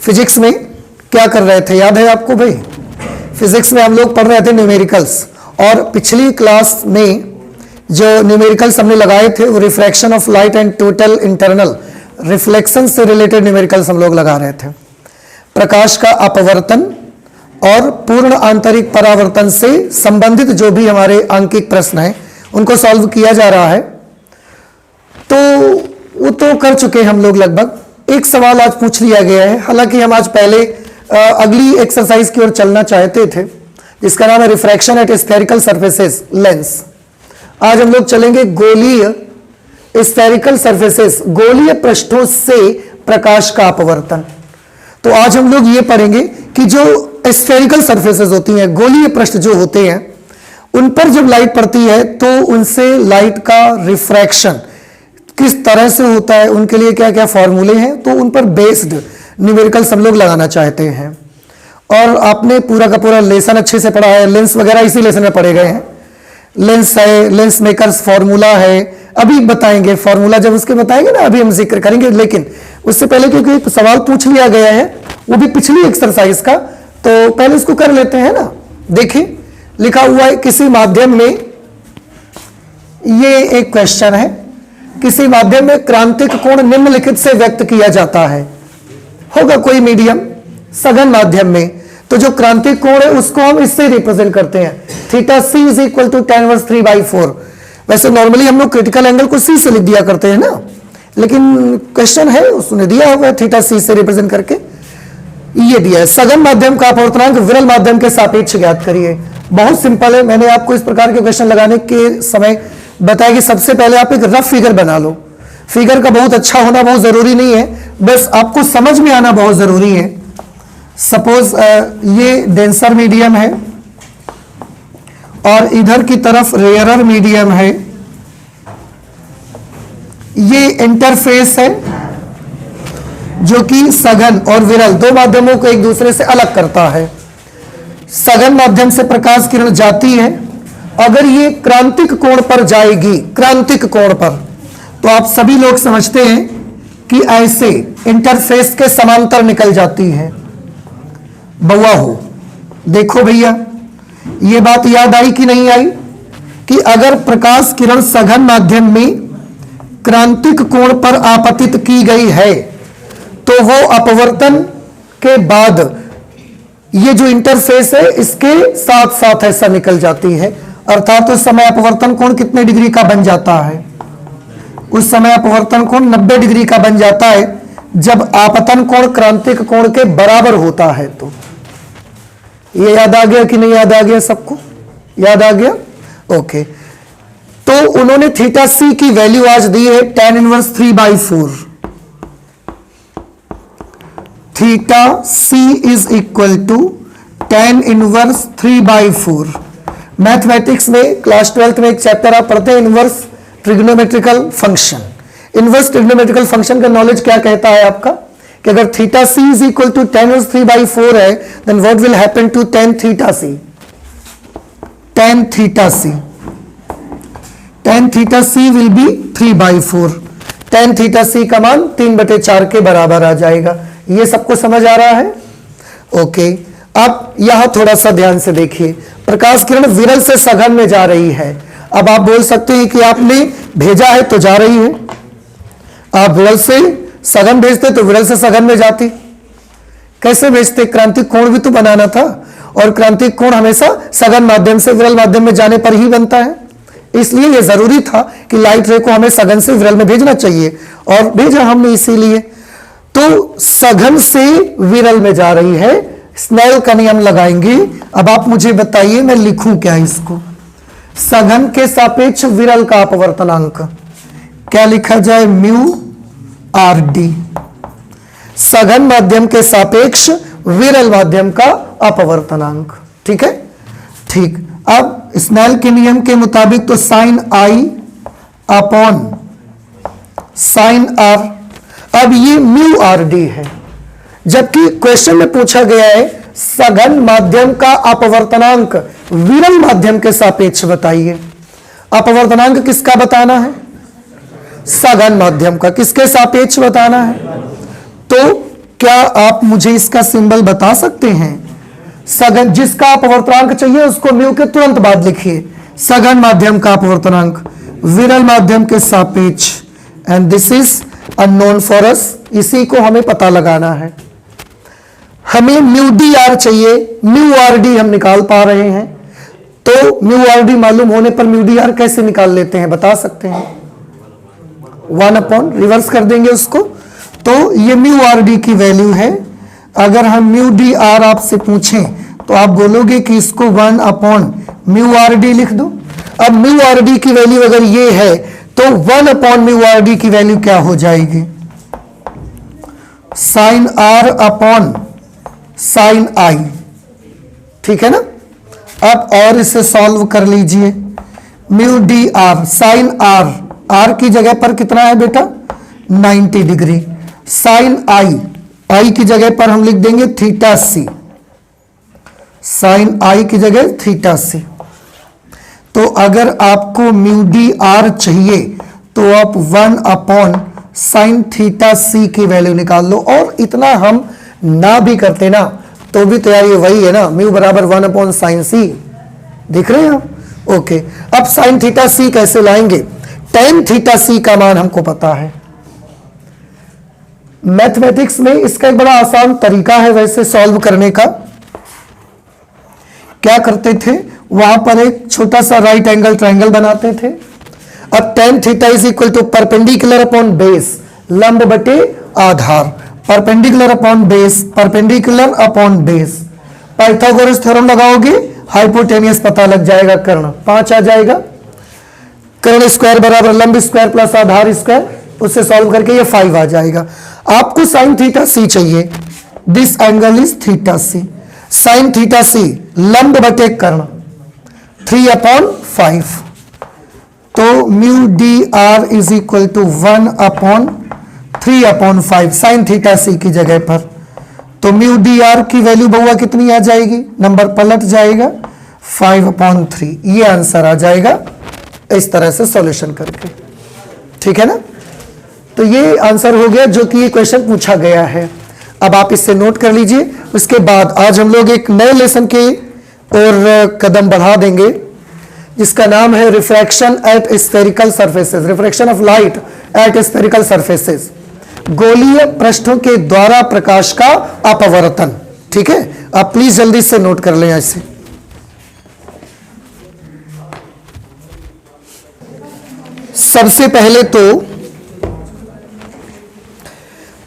Physics में क्या कर रहे थे, याद है आपको भाई? फिजिक्स में हम लोग पढ़ रहे थे न्यूमेरिकल्स, और पिछली क्लास में जो न्यूमेरिकल्स हमने लगाए थे वो refraction of light and total internal reflection से रिलेटेड न्यूमेरिकल्स हम लोग लगा रहे थे। प्रकाश का अपवर्तन और पूर्ण आंतरिक परावर्तन से संबंधित जो भी हमारे आंकिक प्रश्न हैं उनको सॉल्व किया जा रहा है। तो वो तो कर चुके हम लोग लगभग। एक सवाल आज पूछ लिया गया है, हालांकि हम आज पहले अगली एक्सरसाइज की ओर चलना चाहते थे जिसका नाम है refraction at spherical surfaces lens. आज हम लोग चलेंगे गोलीय स्फेरिकल सरफेसेस, गोलीय पृष्ठों से प्रकाश का अपवर्तन। तो आज हम लोग ये पढ़ेंगे कि जो स्फेरिकल सरफेसेस होती हैं, गोलीय पृष्ठ जो होते हैं, उन पर जब लाइट पड़ती है तो उनसे लाइट का रिफ्रैक्शन किस तरह से होता है, उनके लिए क्या क्या फॉर्मूले हैं, तो उन पर बेस्ड न्यूमेरिकल्स हम लोग लगाना चाहते हैं। और आपने पूरा का पूरा लेसन अच्छे से पढ़ा है, लेंस वगैरह इसी लेसन में पढ़े गए हैं। लेंस है, लेंस मेकर्स फॉर्मूला है, अभी बताएंगे फॉर्मूला, जब उसके बताएंगे ना अभी हम जिक्र करेंगे। लेकिन उससे पहले क्योंकि एक सवाल पूछ लिया गया है वो भी पिछली एक्सरसाइज का, तो पहले इसको कर लेते हैं ना। देखिए लिखा हुआ है किसी माध्यम में, ये एक क्वेश्चन है, किसी माध्यम में क्रांतिक कोण निम्नलिखित से व्यक्त किया जाता है। होगा कोई मीडियम सघन माध्यम में, तो जो क्रांतिक कोण है उसको हम इससे रिप्रेजेंट करते हैं, theta C is equal to tan inverse 3/4। वैसे नॉर्मली हम लोग क्रिटिकल एंगल को सी से लिख दिया करते हैं ना, लेकिन क्वेश्चन है उसने दिया हुआ है थीटा सी से रिप्रेजेंट करके ये दिया है। सघन माध्यम का अपवर्तनांक विरल माध्यम के सापेक्ष ज्ञात करिए। बहुत सिंपल है, मैंने आपको इस प्रकार के क्वेश्चन लगाने के समय बताया कि सबसे पहले आप एक रफ फिगर बना लो। फिगर का बहुत अच्छा होना बहुत जरूरी नहीं है, बस आपको समझ में आना बहुत जरूरी है। सपोज ये डेंसर मीडियम है और इधर की तरफ रेयरर मीडियम है, ये इंटरफेस है जो कि सघन और विरल दो माध्यमों को एक दूसरे से अलग करता है। सघन माध्यम से प्रकाश किरण जाती है, अगर ये क्रांतिक कोण पर जाएगी, क्रांतिक कोण पर, तो आप सभी लोग समझते हैं कि ऐसे इंटरफेस के समांतर निकल जाती है। बउआ हो, देखो भैया ये बात याद आई कि नहीं आई कि अगर प्रकाश किरण सघन माध्यम में क्रांतिक कोण पर आपतित की गई है तो वो अपवर्तन के बाद ये जो इंटरफेस है इसके साथ साथ ऐसा निकल जाती है, अर्थात उस समय अपवर्तन कोण कितने डिग्री का बन जाता है? उस समय अपवर्तन कोण 90 डिग्री का बन जाता है जब आपतन कोण क्रांतिक कोण के बराबर होता है। तो ये याद आ गया कि नहीं याद आ गया? सबको याद आ गया? ओके। तो उन्होंने थीटा सी की वैल्यू आज दी है tan inverse 3/4। Theta C is equal to tan inverse 3/4। Mathematics में क्लास 12th में एक चैप्टर आप पढ़ते हैं, inverse trigonometrical function. Inverse trigonometrical function का नॉलेज क्या कहता है आपका कि अगर theta C is equal to tan inverse 3/4 है, then what will happen to tan theta C? tan theta C, tan theta C will be 3/4। tan theta C का मान 3/4 के बराबर आ जाएगा। ये सबको समझ आ रहा है? ओके। अब यहां थोड़ा सा ध्यान से देखिए, प्रकाश किरण विरल से सघन में जा रही है। अब आप बोल सकते हैं कि आपने भेजा है तो जा रही है, आप विरल से सघन भेजते तो विरल से सघन में जाती। कैसे भेजते? क्रांतिक कोण भी तो बनाना था, और क्रांतिक कोण हमेशा सघन माध्यम से विरल माध्यम में जाने पर ही बनता है। इसलिए यह जरूरी था कि लाइट रे को हमें सघन से विरल में भेजना चाहिए, और भेजा हमने इसीलिए। तो सघन से विरल में जा रही है, स्नेल का नियम लगाएंगे। अब आप मुझे बताइए मैं लिखूं क्या इसको? सघन के सापेक्ष विरल का अपवर्तनांक क्या लिखा जाए? Mu R D. सघन माध्यम के सापेक्ष विरल माध्यम का अपवर्तनांक। ठीक है, ठीक। अब स्नेल के नियम के मुताबिक तो sine I upon sine R, अब ये म्यू आर डी है, जबकि क्वेश्चन में पूछा गया है सघन माध्यम का अपवर्तनांक विरल माध्यम के सापेक्ष बताइए। अपवर्तनांक किसका बताना है? सघन माध्यम का। किसके सापेक्ष बताना है? तो क्या आप मुझे इसका सिंबल बता सकते हैं? सघन, जिसका अपवर्तनांक चाहिए उसको म्यू के तुरंत बाद लिखिए। सघन माध्यम का अपवर्तनांक विरल माध्यम के सापेक्ष, and this is unknown for us, इसी को हमें पता लगाना है। हमें म्यू डी आर चाहिए, म्यू आर डी हम निकाल पा रहे हैं, तो म्यू आर डी मालूम होने पर म्यू डी आर कैसे निकाल लेते हैं, बता सकते हैं? 1 अपॉन, रिवर्स कर देंगे उसको, तो ये म्यू आर डी की वैल्यू है। अगर हम म्यू डी आर आपसे पूछें तो आप बोलोगे कि इसको 1 अपॉन म्यू आर डी लिख दो। अब म्यू आर डी की वैल्यू अगर ये है तो 1 अपॉन म्यू आर डी की वैल्यू क्या हो जाएगी? Sine R upon sine I, ठीक है ना। अब और इसे सॉल्व कर लीजिए। Mu D R sine R, R की जगह पर कितना है बेटा? 90 डिग्री। साइन आई, आई की जगह पर हम लिख देंगे थीटा सी, साइन आई की जगह थीटा सी। तो अगर आपको म्यू डी आर चाहिए तो आप 1 अपॉन साइन थीटा सी की वैल्यू निकाल लो। और इतना हम ना भी करते ना तो भी तो यार ये वही है ना, म्यू बराबर 1 अपॉन साइन सी, दिख रहे हैं आप? ओके, अब साइन थीटा सी कैसे लाएंगे? टेन थीटा सी का मान हमको पता है। मैथमेटिक्स में इसका एक बड़ा आसान तरीका है वैसे सॉल्व करने का। क्या करते थे, वहां पर एक छोटा सा राइट एंगल ट्रायंगल बनाते थे। अब tan theta is equal to perpendicular upon base, लंब बटे आधार, perpendicular upon base, perpendicular upon base. Pythagoras theorem लगाओगे, हाइपोटेनियस पता लग जाएगा, कर्ण 5 आ जाएगा। कर्ण स्क्वायर बराबर लंब स्क्वायर प्लस आधार स्क्वायर, उससे सॉल्व करके ये 5 आ जाएगा। आपको साइन थीटा सी चाहिए, this angle is theta C. Sine theta C लंब बटे कर्ण 3 अपॉन 5, तो mu D R is equal to 1 upon 3 upon 5 sine theta C की जगह पर। तो म्यू डी आर की वैल्यू बहुआ कितनी आ जाएगी? नंबर पलट जाएगा 5 अपॉन 3, ये आंसर आ जाएगा इस तरह से सॉल्यूशन करके, ठीक है ना। तो ये आंसर हो गया जो कि ये क्वेश्चन पूछा गया है। अब आप इससे नोट कर लीजिए। उसके बाद आज हम लोग एक नए लेसन के और कदम बढ़ा देंगे जिसका नाम है refraction at spherical surfaces, refraction of light at spherical surfaces, गोलीय पृष्ठों के द्वारा प्रकाश का अपवर्तन, ठीक है। आप प्लीज जल्दी से नोट कर लें ऐसे। सबसे पहले तो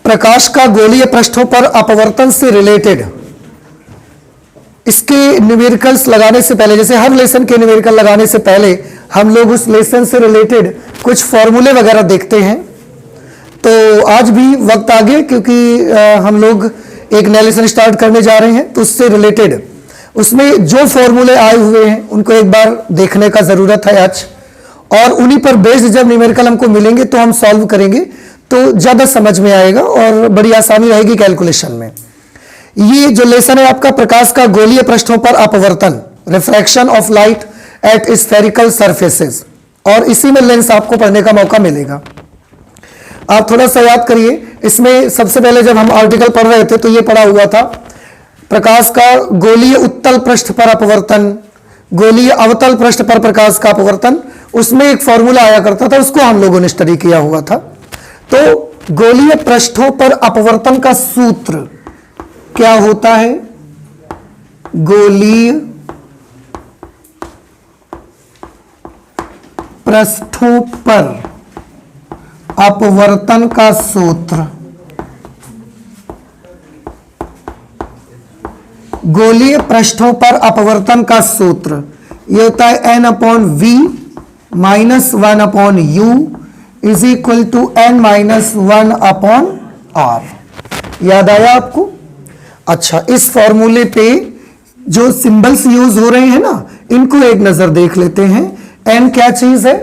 प्रकाश का गोलीय पृष्ठों पर अपवर्तन से रिलेटेड इसके न्यूमेरिकल्स लगाने से पहले, जैसे हर लेसन के न्यूमेरिकल लगाने से पहले हम लोग उस लेसन से रिलेटेड कुछ फॉर्मूले वगैरह देखते हैं। तो आज भी वक्त आ गया क्योंकि हम लोग एक नया लेसन स्टार्ट करने जा रहे हैं, तो उससे रिलेटेड उसमें जो फॉर्मूले आए हुए हैं उनको एक बार देखने का ज़रूरत है आज। और उन्हीं पर बेस्ड जब न्यूमेरिकल हमको मिलेंगे तो हम सॉल्व करेंगे तो ज़्यादा समझ में आएगा और बड़ी आसानी रहेगी कैलकुलेशन में। ये जो लेसन है आपका प्रकाश का गोलीय पृष्ठों पर अपवर्तन, refraction of light at spherical surfaces, और इसी में लेंस आपको पढ़ने का मौका मिलेगा। आप थोड़ा सा याद करिए, इसमें सबसे पहले जब हम आर्टिकल पढ़ रहे थे तो ये पढ़ा हुआ था प्रकाश का गोलीय उत्तल पृष्ठ पर अपवर्तन, गोलीय अवतल पृष्ठ पर प्रकाश का अपवर्तन। उसमें एक फॉर्मूला आया करता था, उसको हम लोगों ने स्टडी किया हुआ था। तो गोलीय पृष्ठों पर अपवर्तन का सूत्र क्या होता है? गोलीय पृष्ठों पर अपवर्तन का सूत्र, गोलीय पृष्ठों पर अपवर्तन का सूत्र ये होता है n upon V minus 1 upon U is equal to n minus 1 upon R. याद आया आपको? अच्छा, इस फॉर्मूले पे जो सिंबल्स यूज हो रहे हैं ना, इनको एक नजर देख लेते हैं। n क्या चीज है?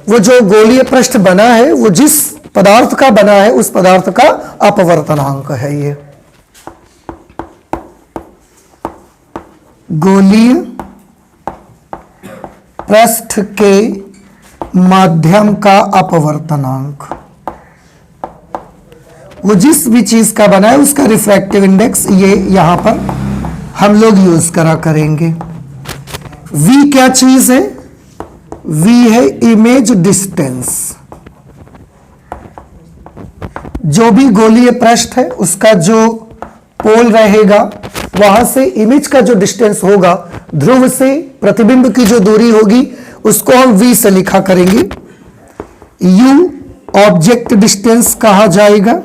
वो जो गोलीय पृष्ठ बना है वो जिस पदार्थ का बना है उस पदार्थ का अपवर्तनांक है। ये गोलीय पृष्ठ के माध्यम का अपवर्तनांक, वो जिस भी चीज का बना है उसका रिफ्रैक्टिव इंडेक्स ये यहां पर हम लोग यूज करा करेंगे। v क्या चीज है? v है इमेज डिस्टेंस। जो भी गोलीय पृष्ठ है उसका जो पोल रहेगा वहां से इमेज का जो डिस्टेंस होगा, ध्रुव से प्रतिबिंब की जो दूरी होगी उसको हम v से लिखा करेंगे। u ऑब्जेक्ट डिस्टेंस कहा जाएगा।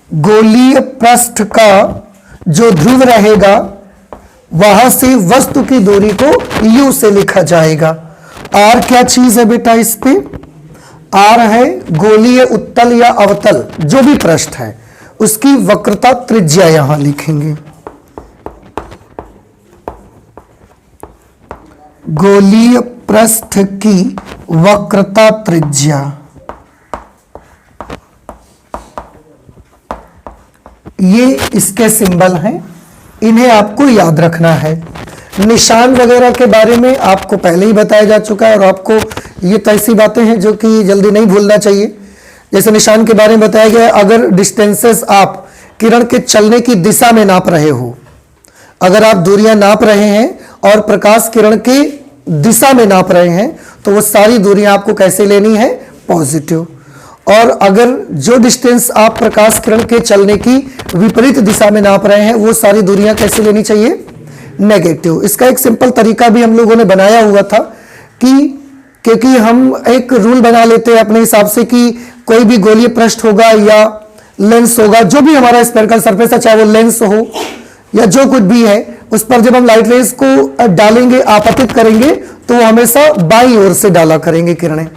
गोलीय पृष्ठ का जो ध्रुव रहेगा वहां से वस्तु की दूरी को u से लिखा जाएगा। r क्या चीज है बेटा? इस पे r है गोलीय उत्तल या अवतल जो भी पृष्ठ है उसकी वक्रता त्रिज्या यहां लिखेंगे। गोलीय पृष्ठ की वक्रता त्रिज्या, ये इसके सिंबल हैं, इन्हें आपको याद रखना है। निशान वगैरह के बारे में आपको पहले ही बताया जा चुका है और आपको ये तो ऐसी बातें हैं जो कि जल्दी नहीं भूलना चाहिए। जैसे निशान के बारे में बताया गया, अगर डिस्टेंसेस आप किरण के चलने की दिशा में नाप रहे हो, अगर आप दूरियां नाप रहे हैं और प्रकाश किरण की दिशा में नाप रहे हैं तो वो सारी दूरियां आपको कैसे लेनी है? पॉजिटिव। और अगर जो डिस्टेंस आप प्रकाश किरण के चलने की विपरीत दिशा में नाप रहे हैं वो सारी दूरियां कैसे लेनी चाहिए? नेगेटिव। इसका एक सिंपल तरीका भी हम लोगों ने बनाया हुआ था कि क्योंकि हम एक रूल बना लेते हैं अपने हिसाब से कि कोई भी गोलीय पृष्ठ होगा या लेंस होगा, जो भी हमारा स्फेरिकल सरफेस है, चाहे वो लेंस हो या जो कुछ भी है, उस पर जब हम लाइट रेज को डालेंगे, आपतित करेंगे, तो वो हमेशा बाईं ओर से डाला करेंगे किरणें।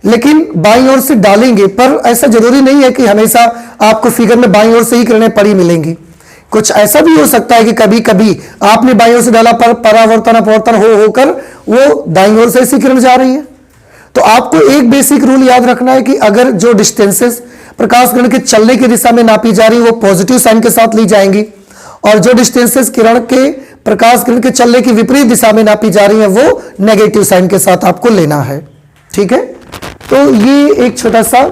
लेकिन बाईं ओर से डालेंगे, पर ऐसा जरूरी नहीं है कि हमेशा आपको फिगर में बाईं ओर से ही किरणें पड़ी मिलेंगी। कुछ ऐसा भी हो सकता है कि कभी कभी आपने बाईं ओर से डाला पर परावर्तन अपवर्तन होकर वो दाईं ओर से ऐसी किरण जा रही है। तो आपको एक बेसिक रूल याद रखना है कि अगर जो डिस्टेंसेस प्रकाश किरण के चलने की दिशा में नापी जा रही है वो पॉजिटिव साइन के साथ ली जाएंगी, और जो डिस्टेंसेस किरण के प्रकाश किरण के चलने की विपरीत दिशा में नापी जा रही है वो नेगेटिव साइन के साथ आपको लेना है। ठीक है, तो ये एक छोटा सा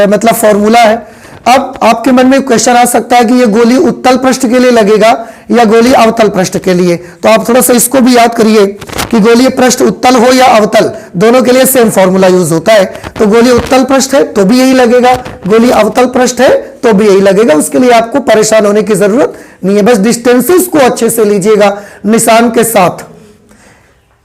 मतलब फॉर्मूला है। अब आपके मन में क्वेश्चन आ सकता है कि ये गोली उत्तल पृष्ठ के लिए लगेगा या गोली अवतल पृष्ठ के लिए, तो आप थोड़ा सा इसको भी याद करिए कि गोलीय पृष्ठ उत्तल हो या अवतल, दोनों के लिए सेम फॉर्मूला यूज होता है। तो गोली उत्तल पृष्ठ है तो भी यही लगेगा, गोली अवतल पृष्ठ है तो भी यही लगेगा। उसके लिए आपको परेशान होने की जरूरत नहीं है, बस डिस्टेंसेस को अच्छे से लीजिएगा निशान के साथ,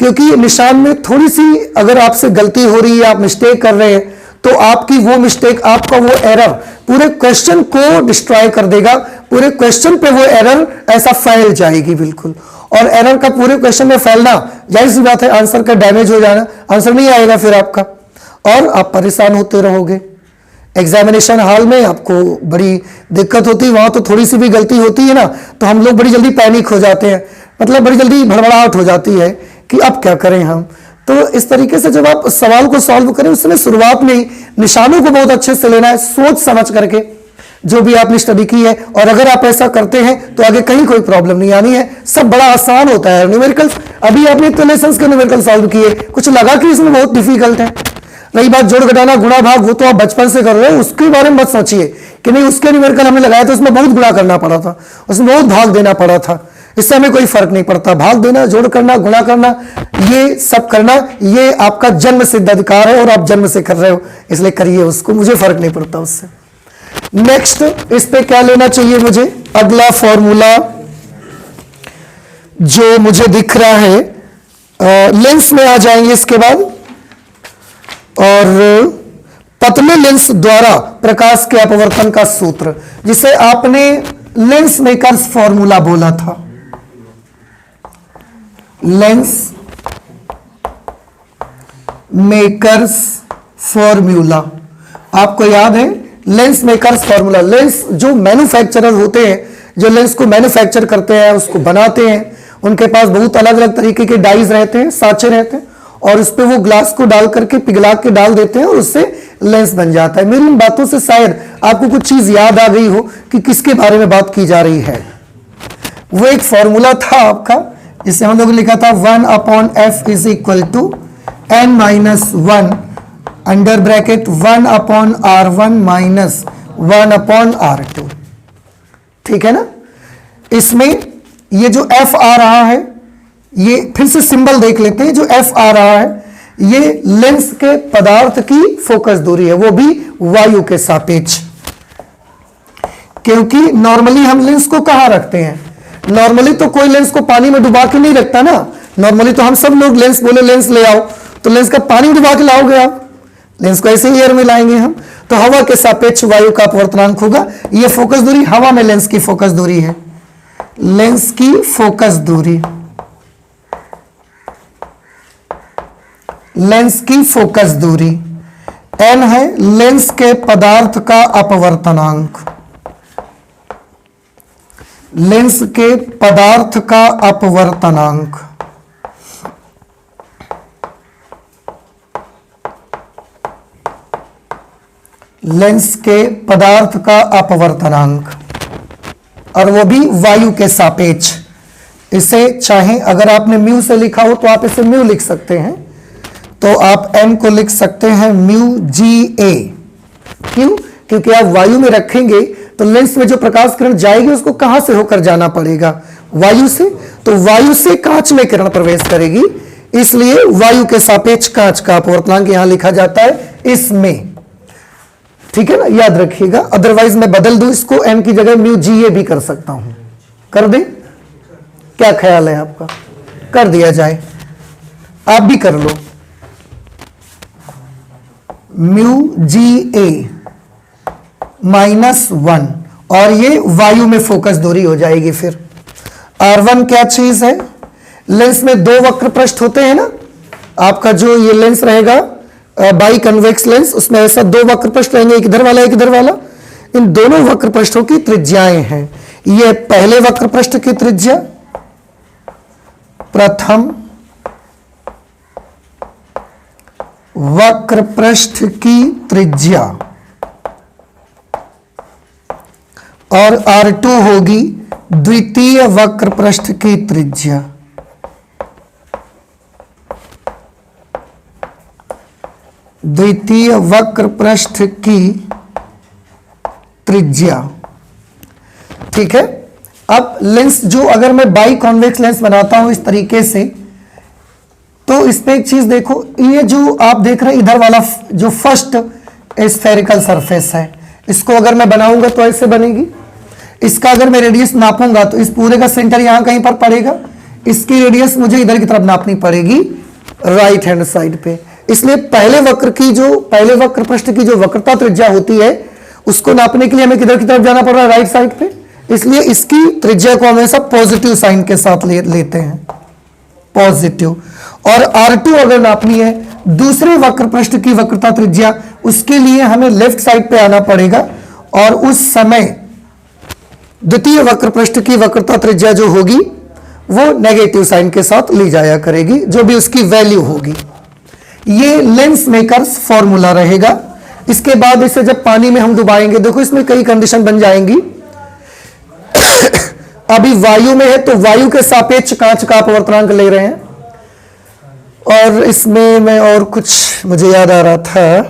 क्योंकि निशान में थोड़ी सी अगर आपसे गलती हो रही है, आप मिस्टेक कर रहे हैं, तो आपकी वो मिस्टेक, आपका वो एरर पूरे क्वेश्चन को डिस्ट्रॉय कर देगा। पूरे क्वेश्चन पे वो एरर ऐसा फैल जाएगी बिल्कुल, और एरर का पूरे क्वेश्चन में फैलना जाहिर सी बात है, आंसर का डैमेज हो जाना, आंसर नहीं आएगा फिर आपका, और आप परेशान होते रहोगे। एग्जामिनेशन हॉल में आपको बड़ी दिक्कत होती है, वहां तो थोड़ी सी भी गलती होती है ना तो हम लोग बड़ी जल्दी पैनिक हो जाते हैं, मतलब बड़ी जल्दी भड़बड़ाहट हो जाती है कि अब क्या करें हम। तो इस तरीके से जब आप सवाल को सॉल्व करें उसमें शुरुआत में ही निशानों को बहुत अच्छे से लेना है, सोच समझ करके जो भी आपने स्टडी की है, और अगर आप ऐसा करते हैं तो आगे कहीं कोई प्रॉब्लम नहीं आनी है, सब बड़ा आसान होता है। न्यूमेरिकल्स अभी आपने इतने लेसन्स के न्यूमेरिकल सॉल्व किए, कुछ लगा कि इसमें बहुत डिफिकल्ट है। रही बात जोड़ घटाना गुणा भाग, वो तो आप बचपन से कर रहे हो, उसके बारे में मत सोचिए कि नहीं उसके न्यूमेरिकल हमने लगाया था उसमें बहुत गुणा करना पड़ा था, उसमें बहुत भाग देना पड़ा था, इससे हमें कोई फर्क नहीं पड़ता। भाग देना, जोड़ करना, गुणा करना, ये सब करना ये आपका जन्म सिद्ध अधिकार है और आप जन्म से कर रहे हो, इसलिए करिए उसको, मुझे फर्क नहीं पड़ता उससे। नेक्स्ट इस पे क्या लेना चाहिए मुझे? अगला फॉर्मूला जो मुझे दिख रहा है, लेंस में आ जाएंगे इसके बाद, और पतले लेंस द्वारा प्रकाश के अपवर्तन का सूत्र, जिसे आपने लेंस मेकर्स फॉर्मूला बोला था। लेंस मेकर्स फॉर्मूला आपको याद है? लेंस मेकर्स फॉर्मूला, लेंस जो मैन्युफैक्चरर होते हैं, जो लेंस को मैन्युफैक्चर करते हैं, उसको बनाते हैं, उनके पास बहुत अलग अलग तरीके के डाइज रहते हैं, साँचे रहते हैं, और उस पर वो ग्लास को डाल करके पिघला के डाल देते हैं और उससे लेंस बन जाता है। मेरी इन बातों से शायद आपको कुछ चीज याद आ गई हो कि किसके बारे में बात की जा रही है। वो एक फॉर्मूला था आपका जिसे हम लोगों ने लिखा था 1/f is equal to n-1 under bracket 1/r1 minus 1/r2। ठीक है ना। इसमें ये जो f आ रहा है, ये फिर से सिंबल देख लेते हैं। जो f आ रहा है ये लेंस के पदार्थ की फोकस दूरी है, वो भी वायु के सापेक्ष। क्योंकि नॉर्मली हम लेंस को कहां रखते हैं? नॉर्मली तो कोई लेंस को पानी में डुबा के नहीं रखता ना। नॉर्मली तो हम सब लोग लेंस बोले लेंस ले आओ तो लेंस का पानी में डुबा के लाओगे आप, लेंस को ऐसे ही एयर में लाएंगे हम। तो हवा के सापेक्ष वायु का अपवर्तनांक होगा। ये फोकस दूरी हवा में लेंस की फोकस दूरी है। लेंस की फोकस दूरी, लेंस की फोकस दूरी n है लेंस के पदार्थ का अपवर्तनांक, लेंस के पदार्थ का अपवर्तनांक। लेंस के पदार्थ का अपवर्तनांक, और वो भी वायु के सापेक्ष। इसे चाहे अगर आपने म्यू से लिखा हो तो आप इसे म्यू लिख सकते हैं, तो आप m को लिख सकते हैं म्यू GA। क्यों? क्योंकि आप वायु में रखेंगे तो लेंस में जो प्रकाश किरण जाएगी उसको कहां से होकर जाना पड़ेगा? वायु से। तो वायु से कांच में किरण प्रवेश करेगी, इसलिए वायु के सापेक्ष कांच का अपवर्तनांक यहां लिखा जाता है इसमें। ठीक है ना, याद रखिएगा। अदरवाइज मैं बदल दूं इसको, m की जगह म्यू GA भी कर सकता हूं। कर दें? क्या ख्याल है आपका? कर दिया जाए, आप भी कर लो। म्यू GA -1, और ये वायु में फोकस दूरी हो जाएगी। फिर R1 क्या चीज है? लेंस में दो वक्र पृष्ठ होते हैं ना। आपका जो ये लेंस रहेगा बाई कन्वेक्स लेंस, उसमें ऐसा दो वक्र पृष्ठ रहेंगे, एक इधर वाला एक इधर वाला। इन दोनों वक्र पृष्ठों की त्रिज्याएं हैं। ये पहले वक्र पृष्ठ की त्रिज्या, प्रथम वक्र पृष्ठ की त्रिज्या, और R2 होगी द्वितीय वक्र पृष्ठ की त्रिज्या। द्वितीय वक्र पृष्ठ की त्रिज्या। ठीक है। अब लेंस जो अगर मैं बाई कॉन्वेक्स लेंस बनाता हूं इस तरीके से, तो इसमें एक चीज देखो, ये जो आप देख रहे हैं इधर वाला जो फर्स्ट स्फेरिकल सरफेस है, इसको अगर मैं बनाऊंगा तो ऐसे बनेगी। इसका अगर मैं रेडियस नापूंगा तो इस पूरे का सेंटर यहां कहीं पर पड़ेगा। इसकी रेडियस मुझे इधर की तरफ नापनी पड़ेगी, राइट हैंड साइड पे। इसलिए पहले वक्र पृष्ठ की जो वक्रता त्रिज्या होती है उसको नापने के लिए हमें किधर की तरफ जाना पड़ रहा है? राइट साइड पे। इसलिए इसकी त्रिज्या को हमेशा पॉजिटिव साइन के साथ लेते हैं, पॉजिटिव। और R2 अगर नापनी है दूसरे वक्र पृष्ठ की वक्रता त्रिज्या, उसके लिए हमें लेफ्ट साइड पे आना पड़ेगा, और उस समय द्वितीय वक्र पृष्ठ की वक्रता त्रिज्या जो होगी वो नेगेटिव साइन के साथ ली जाया करेगी, जो भी उसकी वैल्यू होगी। ये लेंस मेकर्स फॉर्मूला रहेगा। इसके बाद इसे जब पानी में हम डुबाएंगे, देखो इसमें कई कंडीशन बन जाएंगी। अभी वायु में है तो वायु के सापेक्ष कांच का अपवर्तनांक ले रहे हैं, और इसमें मैं और कुछ मुझे याद आ रहा था।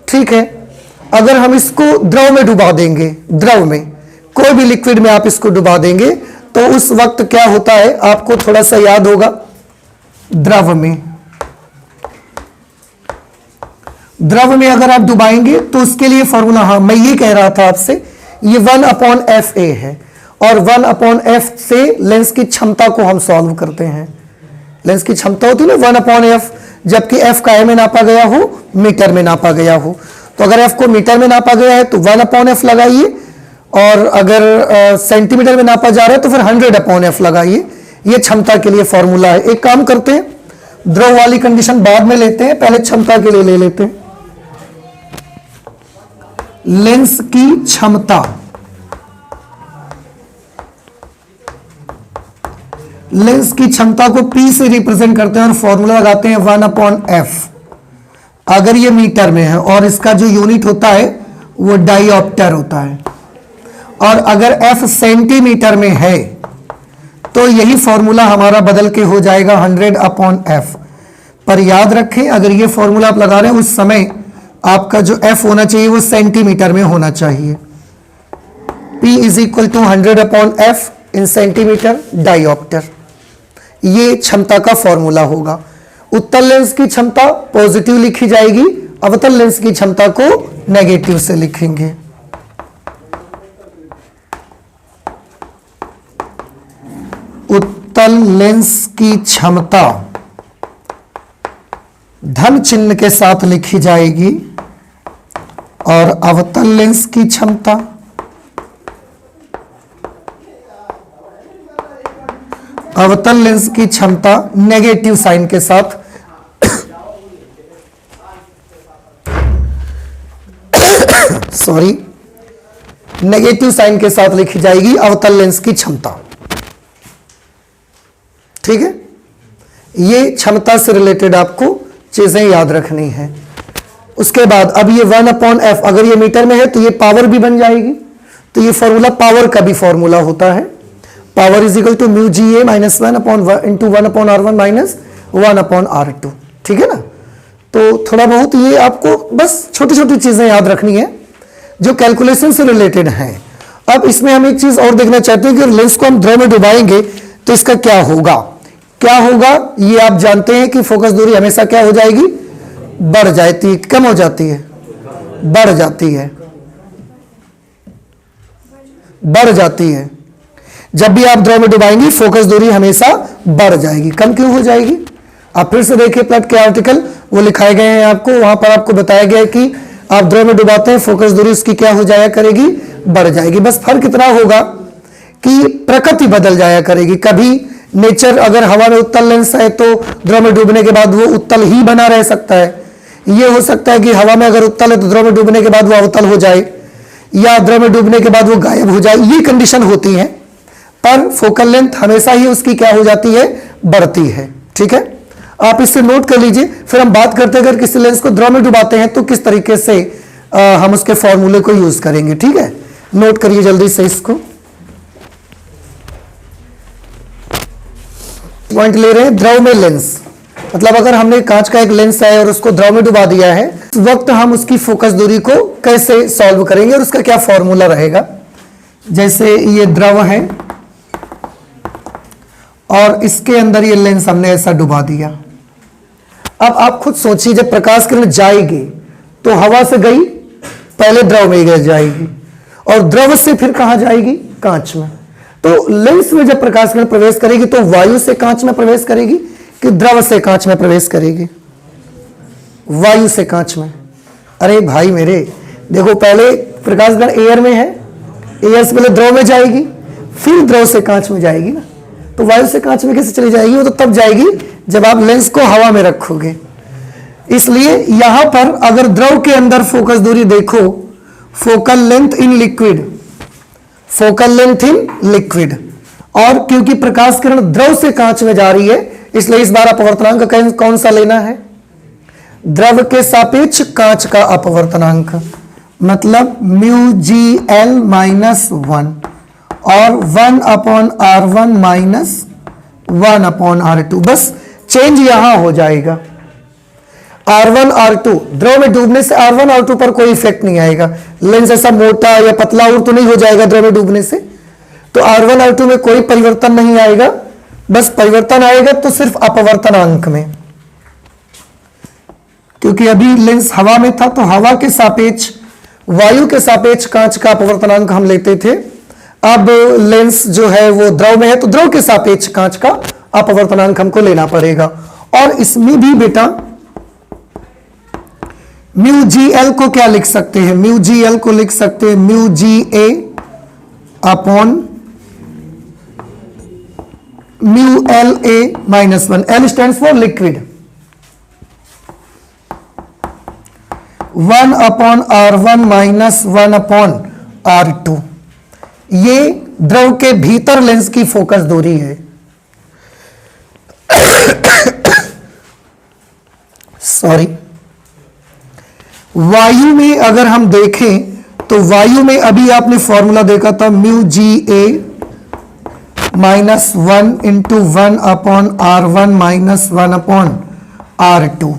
ठीक है, अगर हम इसको द्रव में डुबा देंगे, द्रव में कोई भी लिक्विड में आप इसको डुबा देंगे तो उस वक्त क्या होता है आपको थोड़ा सा याद होगा। द्रव में अगर आप डुबाएंगे तो उसके लिए फॉर्मूला, हाँ मैं ये कह रहा था आपसे, ये 1/FA है, और 1/F से लेंस की क्षमता को हम सॉल्व करते हैं। लेंस की क्षमता होती है ना 1/F, जबकि F काय में नापा गया हो, मीटर में नापा गया हो। तो अगर F को मीटर में नापा गया है तो 1/F लगाइए, और अगर सेंटीमीटर में नापा जा रहा है तो फिर 100/F लगाइए। ये क्षमता के लिए फॉर्मूला है। एक काम करते हैं, द्रव वाली कंडीशन बाद में लेते हैं, पहले क्षमता के लिए ले लेते हैं। लेंस की क्षमता, लेंस की क्षमता को P से रिप्रेजेंट करते हैं और फॉर्मूला लगाते हैं 1/F। अगर ये मीटर में है और इसका जो यूनिट होता है वो डायोप्टर होता है, और अगर F सेंटीमीटर में है तो यही फॉर्मूला हमारा बदल के हो जाएगा 100/F। पर याद रखें अगर ये फॉर्मूला आप लगा रहे हैं उस समय आपका जो F होना चाहिए वो सेंटीमीटर में होना चाहिए। P is equal to 100/F in centimetre dioptre, ये क्षमता का फॉर्मूला होगा। उत्तल लेंस की क्षमता पॉजिटिव लिखी जाएगी, अवतल लेंस की क्षमता को नेगेटिव से लिखेंगे। उत्तल लेंस की क्षमता धन चिन्ह के साथ लिखी जाएगी और अवतल लेंस की क्षमता नेगेटिव साइन के साथ नेगेटिव साइन के साथ लिखी जाएगी अवतल लेंस की क्षमता। ठीक है, ये क्षमता से रिलेटेड आपको चीजें याद रखनी है। उसके बाद अब ये 1/F अगर ये मीटर में है तो ये पावर भी बन जाएगी, तो ये फॉर्मूला पावर का भी फॉर्मूला होता है। Power is equal to μGA - 1/1 into 1/R1 minus 1/R2। ठीक है ना, तो थोड़ा बहुत ये आपको बस छोटी छोटी चीजें याद रखनी है जो कैलकुलेशन से रिलेटेड हैं। अब इसमें हम एक चीज और देखना चाहते हैं कि लेंस को हम द्रव में डुबाएंगे तो इसका क्या होगा। ये आप जानते हैं कि फोकस दूरी हमेशा क्या हो जाएगी, बढ़ जाती है, कम हो जाती है, बढ़ जाती है। जब भी आप द्रव में डुबाएंगे फोकस दूरी हमेशा बढ़ जाएगी। कम क्यों हो जाएगी, आप फिर से देखिए प्लट के आर्टिकल वो लिखाए गए हैं आपको, वहां पर आपको बताया गया है कि आप द्रव में डुबाते हैं फोकस दूरी उसकी क्या हो जाया करेगी, बढ़ जाएगी। बस फर्क इतना होगा कि प्रकृति बदल जाया करेगी। कभी नेचर अगर हवा में उत्तल लेंस है तो द्रव में डूबने के बाद वो उत्तल ही बना रह सकता है। ये हो सकता है कि हवा में अगर उत्तल है तो द्रव में डूबने के बाद वो अवतल हो जाए, या द्रव में डूबने के बाद वो गायब हो जाए। ये कंडीशन होती है, पर फोकल लेंथ हमेशा ही उसकी क्या हो जाती है, बढ़ती है। ठीक है, आप इससे नोट कर लीजिए। फिर हम बात करते हैं अगर किसी लेंस को द्रव में डुबाते हैं तो किस तरीके से हम उसके फॉर्मूले को यूज करेंगे। ठीक है, नोट करिए जल्दी से इसको। पॉइंट ले रहे हैं द्रव में लेंस, मतलब अगर हमने कांच का एक लेंस है और उसको द्रव में डुबा दिया है, उस वक्त हम उसकी फोकस दूरी को कैसे सॉल्व करेंगे और उसका क्या फॉर्मूला रहेगा। जैसे ये द्रव है और इसके अंदर ये लेंस हमने ऐसा डुबा दिया। अब आप खुद सोचिए, जब प्रकाश किरण जाएगी तो हवा से गई, पहले द्रव में जाएगी और द्रव से फिर कहां जाएगी, कांच में। तो लेंस में जब प्रकाश किरण प्रवेश करेगी तो वायु से कांच में प्रवेश करेगी कि द्रव से कांच में प्रवेश करेगी, वायु से कांच में। अरे भाई मेरे, देखो पहले प्रकाश किरण एयर में है, एयर से पहले द्रव में जाएगी, फिर द्रव से कांच में जाएगी ना। तो वायु से कांच में कैसे चली जाएगी, वो तो तब जाएगी जब आप लेंस को हवा में रखोगे। इसलिए यहां पर अगर द्रव के अंदर फोकस दूरी देखो, focal length in liquid, focal length in liquid, और क्योंकि प्रकाश किरण द्रव से कांच में जा रही है इसलिए इस बार अपवर्तनांक कौन सा लेना है, द्रव के सापेक्ष कांच का अपवर्तनांक, मतलब μGL - 1 और 1/R1 माइनस 1/R2। बस चेंज यहां हो जाएगा। R1 R2 द्रव में डूबने से R1 R2 पर कोई इफेक्ट नहीं आएगा। लेंस ऐसा मोटा या पतला और तो नहीं हो जाएगा द्रव में डूबने से, तो R1 R2 में कोई परिवर्तन नहीं आएगा। बस परिवर्तन आएगा तो सिर्फ अपवर्तनांक में, क्योंकि अभी लेंस हवा में था तो हवा के सापेक्ष, वायु के सापेक्ष कांच का अपवर्तनांक हम लेते थे। अब लेंस जो है वो द्रव में है तो द्रव के सापेक्ष कांच का अपवर्तनांक हमको लेना पड़ेगा। और इसमें भी बेटा μGL को क्या लिख सकते हैं, μGL को लिख सकते हैं μGA upon μLA - 1। L stands for liquid, 1/R1 minus 1/R2। ये द्रव के भीतर लेंस की फोकस दूरी है। सॉरी, वायु में अगर हम देखें तो वायु में अभी आपने फॉर्मूला देखा था μGA - 1 into 1/R1 minus 1/R2। r2।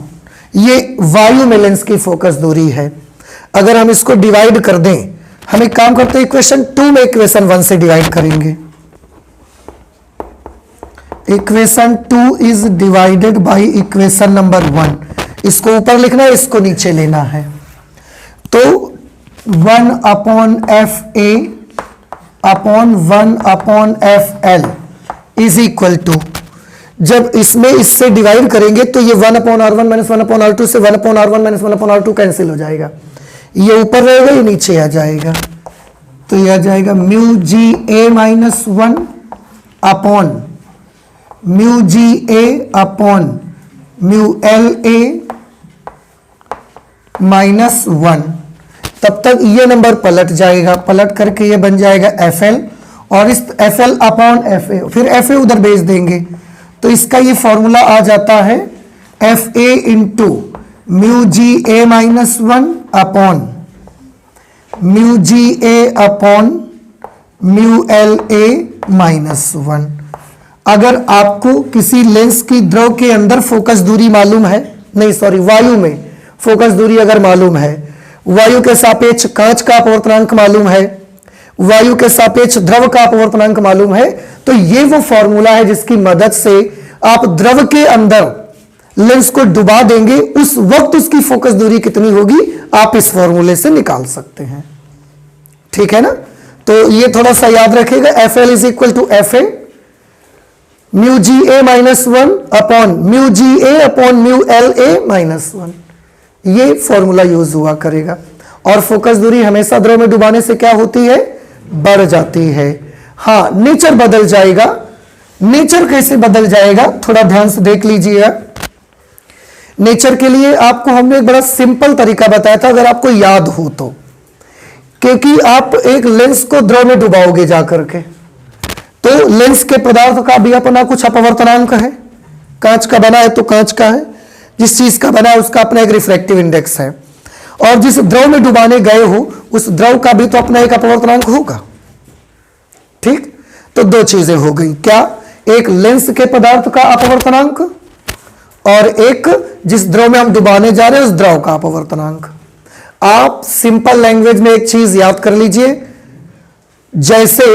ये वायु में लेंस की फोकस दूरी है। अगर हम इसको डिवाइड कर दें, हम एक काम करते हैं, इक्वेशन 2 में इक्वेशन 1 से डिवाइड करेंगे। Equation 2 is divided by equation number 1। इसको ऊपर लिखना है, इसको नीचे लेना है। तो 1/FA upon 1/FL is equal to, जब इसमें इससे डिवाइड करेंगे तो ये 1/R1 माइनस 1/R2 से 1/R1 माइनस 1/R2 कैंसिल हो जाएगा। ये ऊपर रहेगा, ये नीचे आ जाएगा। तो ये आ जाएगा mu G A minus 1 upon mu G A upon mu L A minus 1। तब तक ये नंबर पलट जाएगा, पलट करके ये बन जाएगा FL, और इस FL अपॉन FA, फिर FA उधर भेज देंगे। तो इसका ये फॉर्मूला आ जाता है FA into mu G A minus 1 upon mu G A upon mu L A minus 1। अगर आपको किसी लेंस की द्रव के अंदर फोकस दूरी मालूम है, नहीं सॉरी, वायु में फोकस दूरी अगर मालूम है, वायु के सापेक्ष कांच का अपवर्तनांक मालूम है, वायु के सापेक्ष द्रव का अपवर्तनांक मालूम है, तो ये वो फॉर्मूला है जिसकी मदद से आप द्रव के अंदर लेंस को डुबा देंगे, उस वक्त उसकी फोकस दूरी कितनी होगी आप इस फॉर्मूले से निकाल सकते हैं। ठीक है ना? तो ये थोड़ा सा याद रखिएगा, FL is equal to FA mu G A minus 1 upon mu G A upon mu L A minus 1। ये फॉर्मूला यूज हुआ करेगा। और फोकस दूरी हमेशा द्रव में डुबाने से क्या होती है? बढ़ जाती है। हाँ, नेचर बदल जाएगा। नेचर कैसे बदल जाएगा थोड़ा ध्यान से देख लीजिएगा। नेचर के लिए आपको हमने एक बड़ा सिंपल तरीका बताया था, अगर आपको याद हो तो, क्योंकि आप एक लेंस को द्रव में डुबाओगे जाकर के, तो लेंस के पदार्थ का भी अपना कुछ अपवर्तनांक है। कांच का बना है तो कांच का है, जिस चीज का बना है उसका अपना एक रिफ्रैक्टिव इंडेक्स है, और जिस द्रव में डुबाने गए हो उस द्रव का भी तो अपना एक अपवर्तनांक होगा। ठीक, तो दो चीजें हो गई, क्या? एक लेंस के पदार्थ का अपवर्तनांक और एक जिस द्रव में हम डुबाने जा रहे हैं उस द्रव का अपवर्तनांक। आप सिंपल लैंग्वेज में एक चीज याद कर लीजिए, जैसे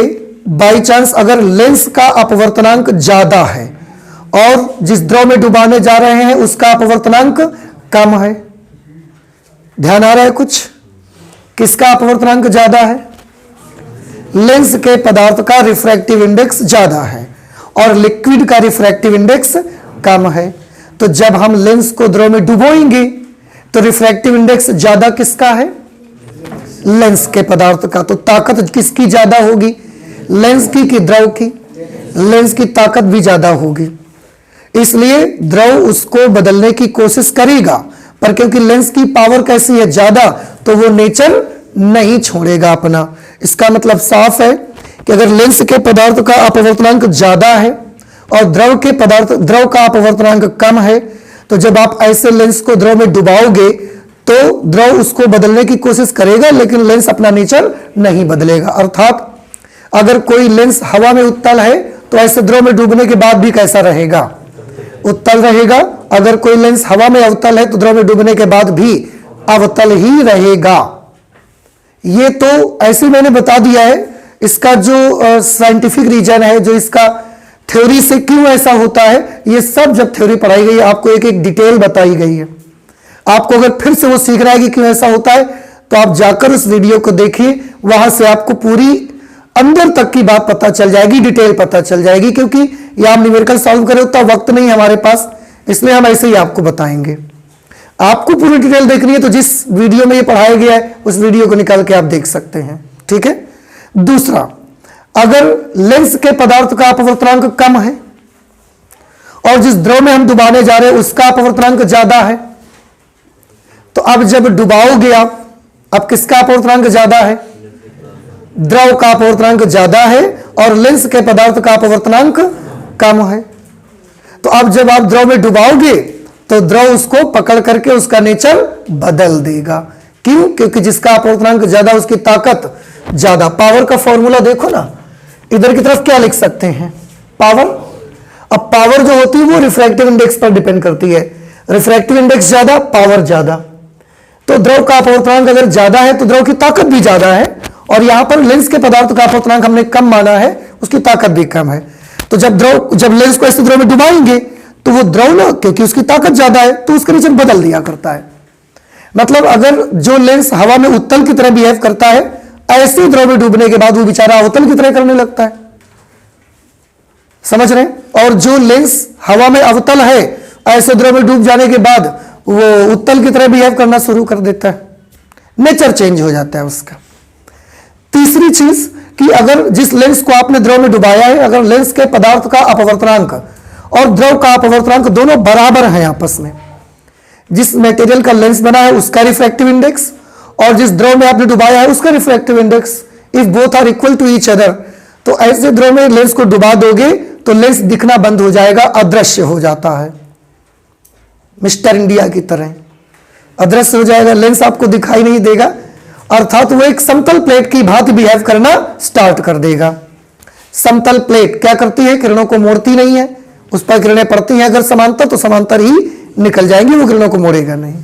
बाई चांस अगर लेंस का अपवर्तनांक ज्यादा है और जिस द्रव में डुबाने जा रहे हैं उसका अपवर्तनांक कम है, ध्यान आ रहा है कुछ? किसका अपवर्तनांक ज्यादा है? लेंस के पदार्थ का रिफ्रैक्टिव इंडेक्स ज्यादा है और लिक्विड का रिफ्रैक्टिव इंडेक्स कम है। तो जब हम लेंस को द्रव में डुबोएंगे तो रिफ्रैक्टिव इंडेक्स ज्यादा किसका है? लेंस के पदार्थ का। तो ताकत किसकी ज्यादा होगी? लेंस की कि द्रव की? लेंस की ताकत भी ज्यादा होगी, इसलिए द्रव उसको बदलने की कोशिश करेगा, पर क्योंकि लेंस की पावर कैसी है? ज्यादा, तो वो नेचर नहीं छोड़ेगा अपना। इसका मतलब साफ है कि अगर लेंस के पदार्थ का अपवर्तनांक ज्यादा है और द्रव का अपवर्तनांक कम है, तो जब आप ऐसे लेंस को द्रव में डुबाओगे तो द्रव उसको बदलने की कोशिश करेगा, लेकिन लेंस अपना नेचर नहीं बदलेगा। अर्थात अगर कोई लेंस हवा में उत्तल है तो ऐसे द्रव में डूबने के बाद भी कैसा रहेगा? उत्तल रहेगा। अगर कोई लेंस हवा में अवतल है तो द्रव में डूबने के बाद भी अवतल ही रहेगा। ये तो ऐसे मैंने बता दिया है। इसका जो साइंटिफिक रीजन है, जो इसका थ्योरी से क्यों ऐसा होता है, ये सब जब थ्योरी पढ़ाई गई आपको एक एक डिटेल बताई गई है। आपको अगर फिर से वो सीखना है कि क्यों ऐसा होता है, तो आप जाकर उस वीडियो को देखिए, वहां से आपको पूरी अंदर तक की बात पता चल जाएगी, डिटेल पता चल जाएगी। क्योंकि ये आप न्यूमेरिकल सॉल्व करें उतना वक्त नहीं हमारे पास, इसलिए हम ऐसे ही आपको बताएंगे। आपको पूरी डिटेल देखनी है तो जिस वीडियो में ये पढ़ाया गया है उस वीडियो को निकाल के आप देख सकते हैं। ठीक है। दूसरा, अगर लेंस के पदार्थ का अपवर्तनांक कम है और जिस द्रव में हम डुबाने जा रहे हैं उसका अपवर्तनांक ज्यादा है, तो अब जब डुबाओगे आप, अब किसका अपवर्तनांक ज्यादा है? द्रव का अपवर्तनांक ज्यादा है और लेंस के पदार्थ का अपवर्तनांक कम है। तो अब जब आप द्रव में डुबाओगे तो द्रव उसको पकड़ करके उसका नेचर बदल देगा। क्यों? क्योंकि जिसका अपवर्तनांक ज्यादा उसकी ताकत ज्यादा। पावर का फॉर्मूला देखो ना, इधर की तरफ क्या लिख सकते हैं? पावर। अब पावर जो होती है वो रिफ्रैक्टिव इंडेक्स पर डिपेंड करती है। रिफ्रैक्टिव इंडेक्स ज्यादा, पावर ज्यादा। तो द्रव का अपवर्तनांक अगर ज्यादा है तो द्रव की ताकत भी ज्यादा है, और यहां पर लेंस के पदार्थ का अपवर्तनांक हमने कम माना है, उसकी ताकत भी कम है। तो जब लेंस को ऐसे द्रव में डुबाएंगे तो वो द्रव ना, क्योंकि उसकी ताकत ज्यादा है तो उसका रीजन बदल दिया करता है। मतलब अगर जो लेंस हवा में उत्तल की तरह बिहेव करता है, ऐसे द्रव में डूबने के बाद वो बेचारा अवतल की तरह करने लगता है। समझ रहे हैं? और जो लेंस हवा में अवतल है, ऐसे द्रव में डूब जाने के बाद वो उत्तल की तरह बिहेव करना शुरू कर देता है, नेचर चेंज हो जाता है उसका। तीसरी चीज कि अगर जिस लेंस को आपने द्रव में डुबाया है, अगर लेंस के पदार्थ का अपवर्तनांक और द्रव का अपवर्तनांक दोनों बराबर हैं आपस में, जिस मटेरियल का लेंस बना है उसका रिफ्रैक्टिव इंडेक्स और जिस द्रव में आपने डुबाया है उसका refractive index, if both are equal to each other, तो ऐसे द्रव में लेंस को डुबा दोगे तो लेंस दिखना बंद हो जाएगा, अदृश्य हो जाता है। मिस्टर इंडिया की तरह अदृश्य हो जाएगा, लेंस आपको दिखाई नहीं देगा, अर्थात वो एक समतल प्लेट की भांति बिहेव करना स्टार्ट कर देगा। समतल प्लेट क्या करती है? किरणों को मोड़ती नहीं है, उस पर किरणें पड़ती हैं अगर समांतर तो समांतर ही निकल जाएंगी, वो किरणों को मोड़ेगा नहीं।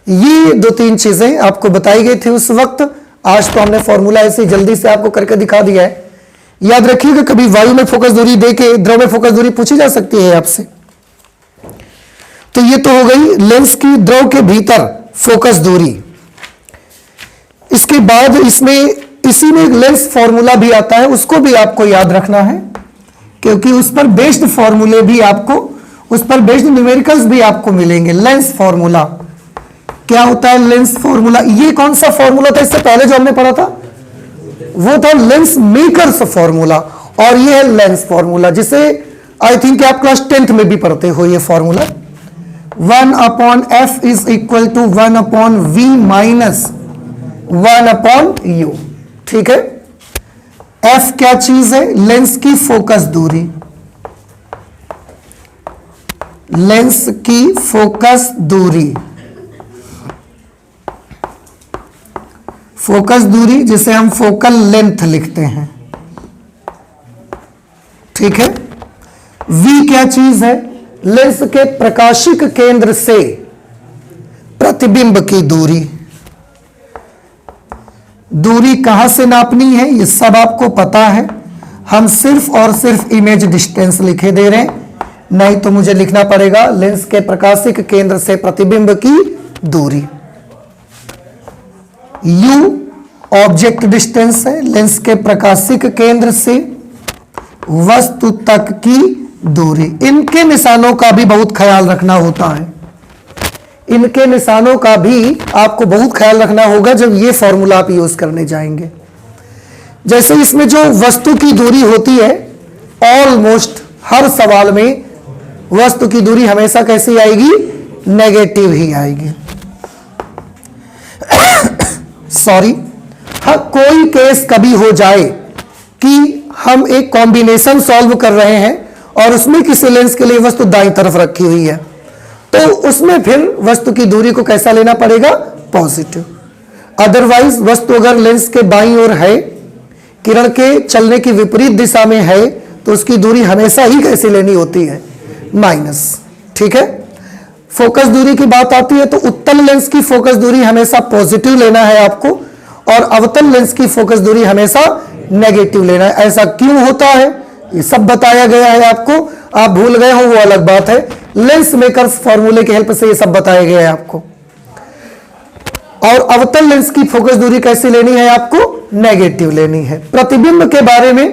ये 2-3 चीजें आपको बताई गई थी उस वक्त। आज तो हमने फॉर्मूला ऐसे जल्दी से आपको करके दिखा दिया है। याद रखिएगा कभी वायु में फोकस दूरी देके द्रव में फोकस दूरी पूछी जा सकती है आपसे। तो ये तो हो गई लेंस की द्रव के भीतर फोकस दूरी। इसके बाद इसी में एक लेंस फॉर्मूला भी आता है, उसको भी आपको याद रखना है, क्योंकि उस पर बेस्ड फॉर्मूले भी आपको, उस पर बेस्ड न्यूमेरिकल्स भी आपको मिलेंगे। लेंस फॉर्मूला क्या होता है? लेंस फॉर्मूला, ये कौन सा फॉर्मूला था इससे पहले जो हमने पढ़ा था? वो था लेंस मेकर्स फॉर्मूला, और ये है लेंस फॉर्मूला, जिसे आई थिंक आप क्लास 10th में भी पढ़ते हो। ये formula 1/f is equal to 1/v minus 1/u। ठीक है? f क्या चीज है? लेंस की फोकस दूरी, लेंस की फोकस दूरी, फोकस दूरी जिसे हम फोकल लेंथ लिखते हैं। ठीक है? v क्या चीज है? लेंस के प्रकाशिक केंद्र से प्रतिबिंब की दूरी। दूरी कहां से नापनी है ये सब आपको पता है, हम सिर्फ और सिर्फ इमेज डिस्टेंस लिखे दे रहे हैं, नहीं तो मुझे लिखना पड़ेगा लेंस के प्रकाशिक केंद्र से प्रतिबिंब की दूरी। u ऑब्जेक्ट डिस्टेंस है, लेंस के प्रकाशिक केंद्र से वस्तु तक की दूरी। इनके निशानों का भी बहुत ख्याल रखना होता है, इनके निशानों का भी आपको बहुत ख्याल रखना होगा जब ये फॉर्मूला आप यूज करने जाएंगे। जैसे इसमें जो वस्तु की दूरी होती है, ऑलमोस्ट हर सवाल में वस्तु की दूरी हमेशा कैसी आएगी? नेगेटिव ही आएगी। सॉरी, हाँ, कोई केस कभी हो जाए कि हम एक कॉम्बिनेशन सॉल्व कर रहे हैं और उसमें किसी लेंस के लिए वस्तु दाईं तरफ रखी हुई है, तो उसमें फिर वस्तु की दूरी को कैसा लेना पड़ेगा? पॉजिटिव। अदरवाइज वस्तु अगर लेंस के बाईं ओर है, किरण के चलने की विपरीत दिशा में है, तो उसकी दूरी हमेशा ही कैसी लेनी होती है? माइनस। ठीक है? फोकस दूरी की बात आती है तो उत्तल लेंस की फोकस दूरी हमेशा पॉजिटिव लेना है आपको, और अवतल लेंस की फोकस दूरी हमेशा नेगेटिव लेना है। ऐसा क्यों होता है ये सब बताया गया है आपको, आप भूल गए हो वो अलग बात है। लेंस मेकर्स फॉर्मूले की हेल्प से ये सब बताया गया है आपको। और अवतल लेंस की फोकस दूरी कैसी लेनी है? आपको नेगेटिव लेनी है। प्रतिबिंब के बारे में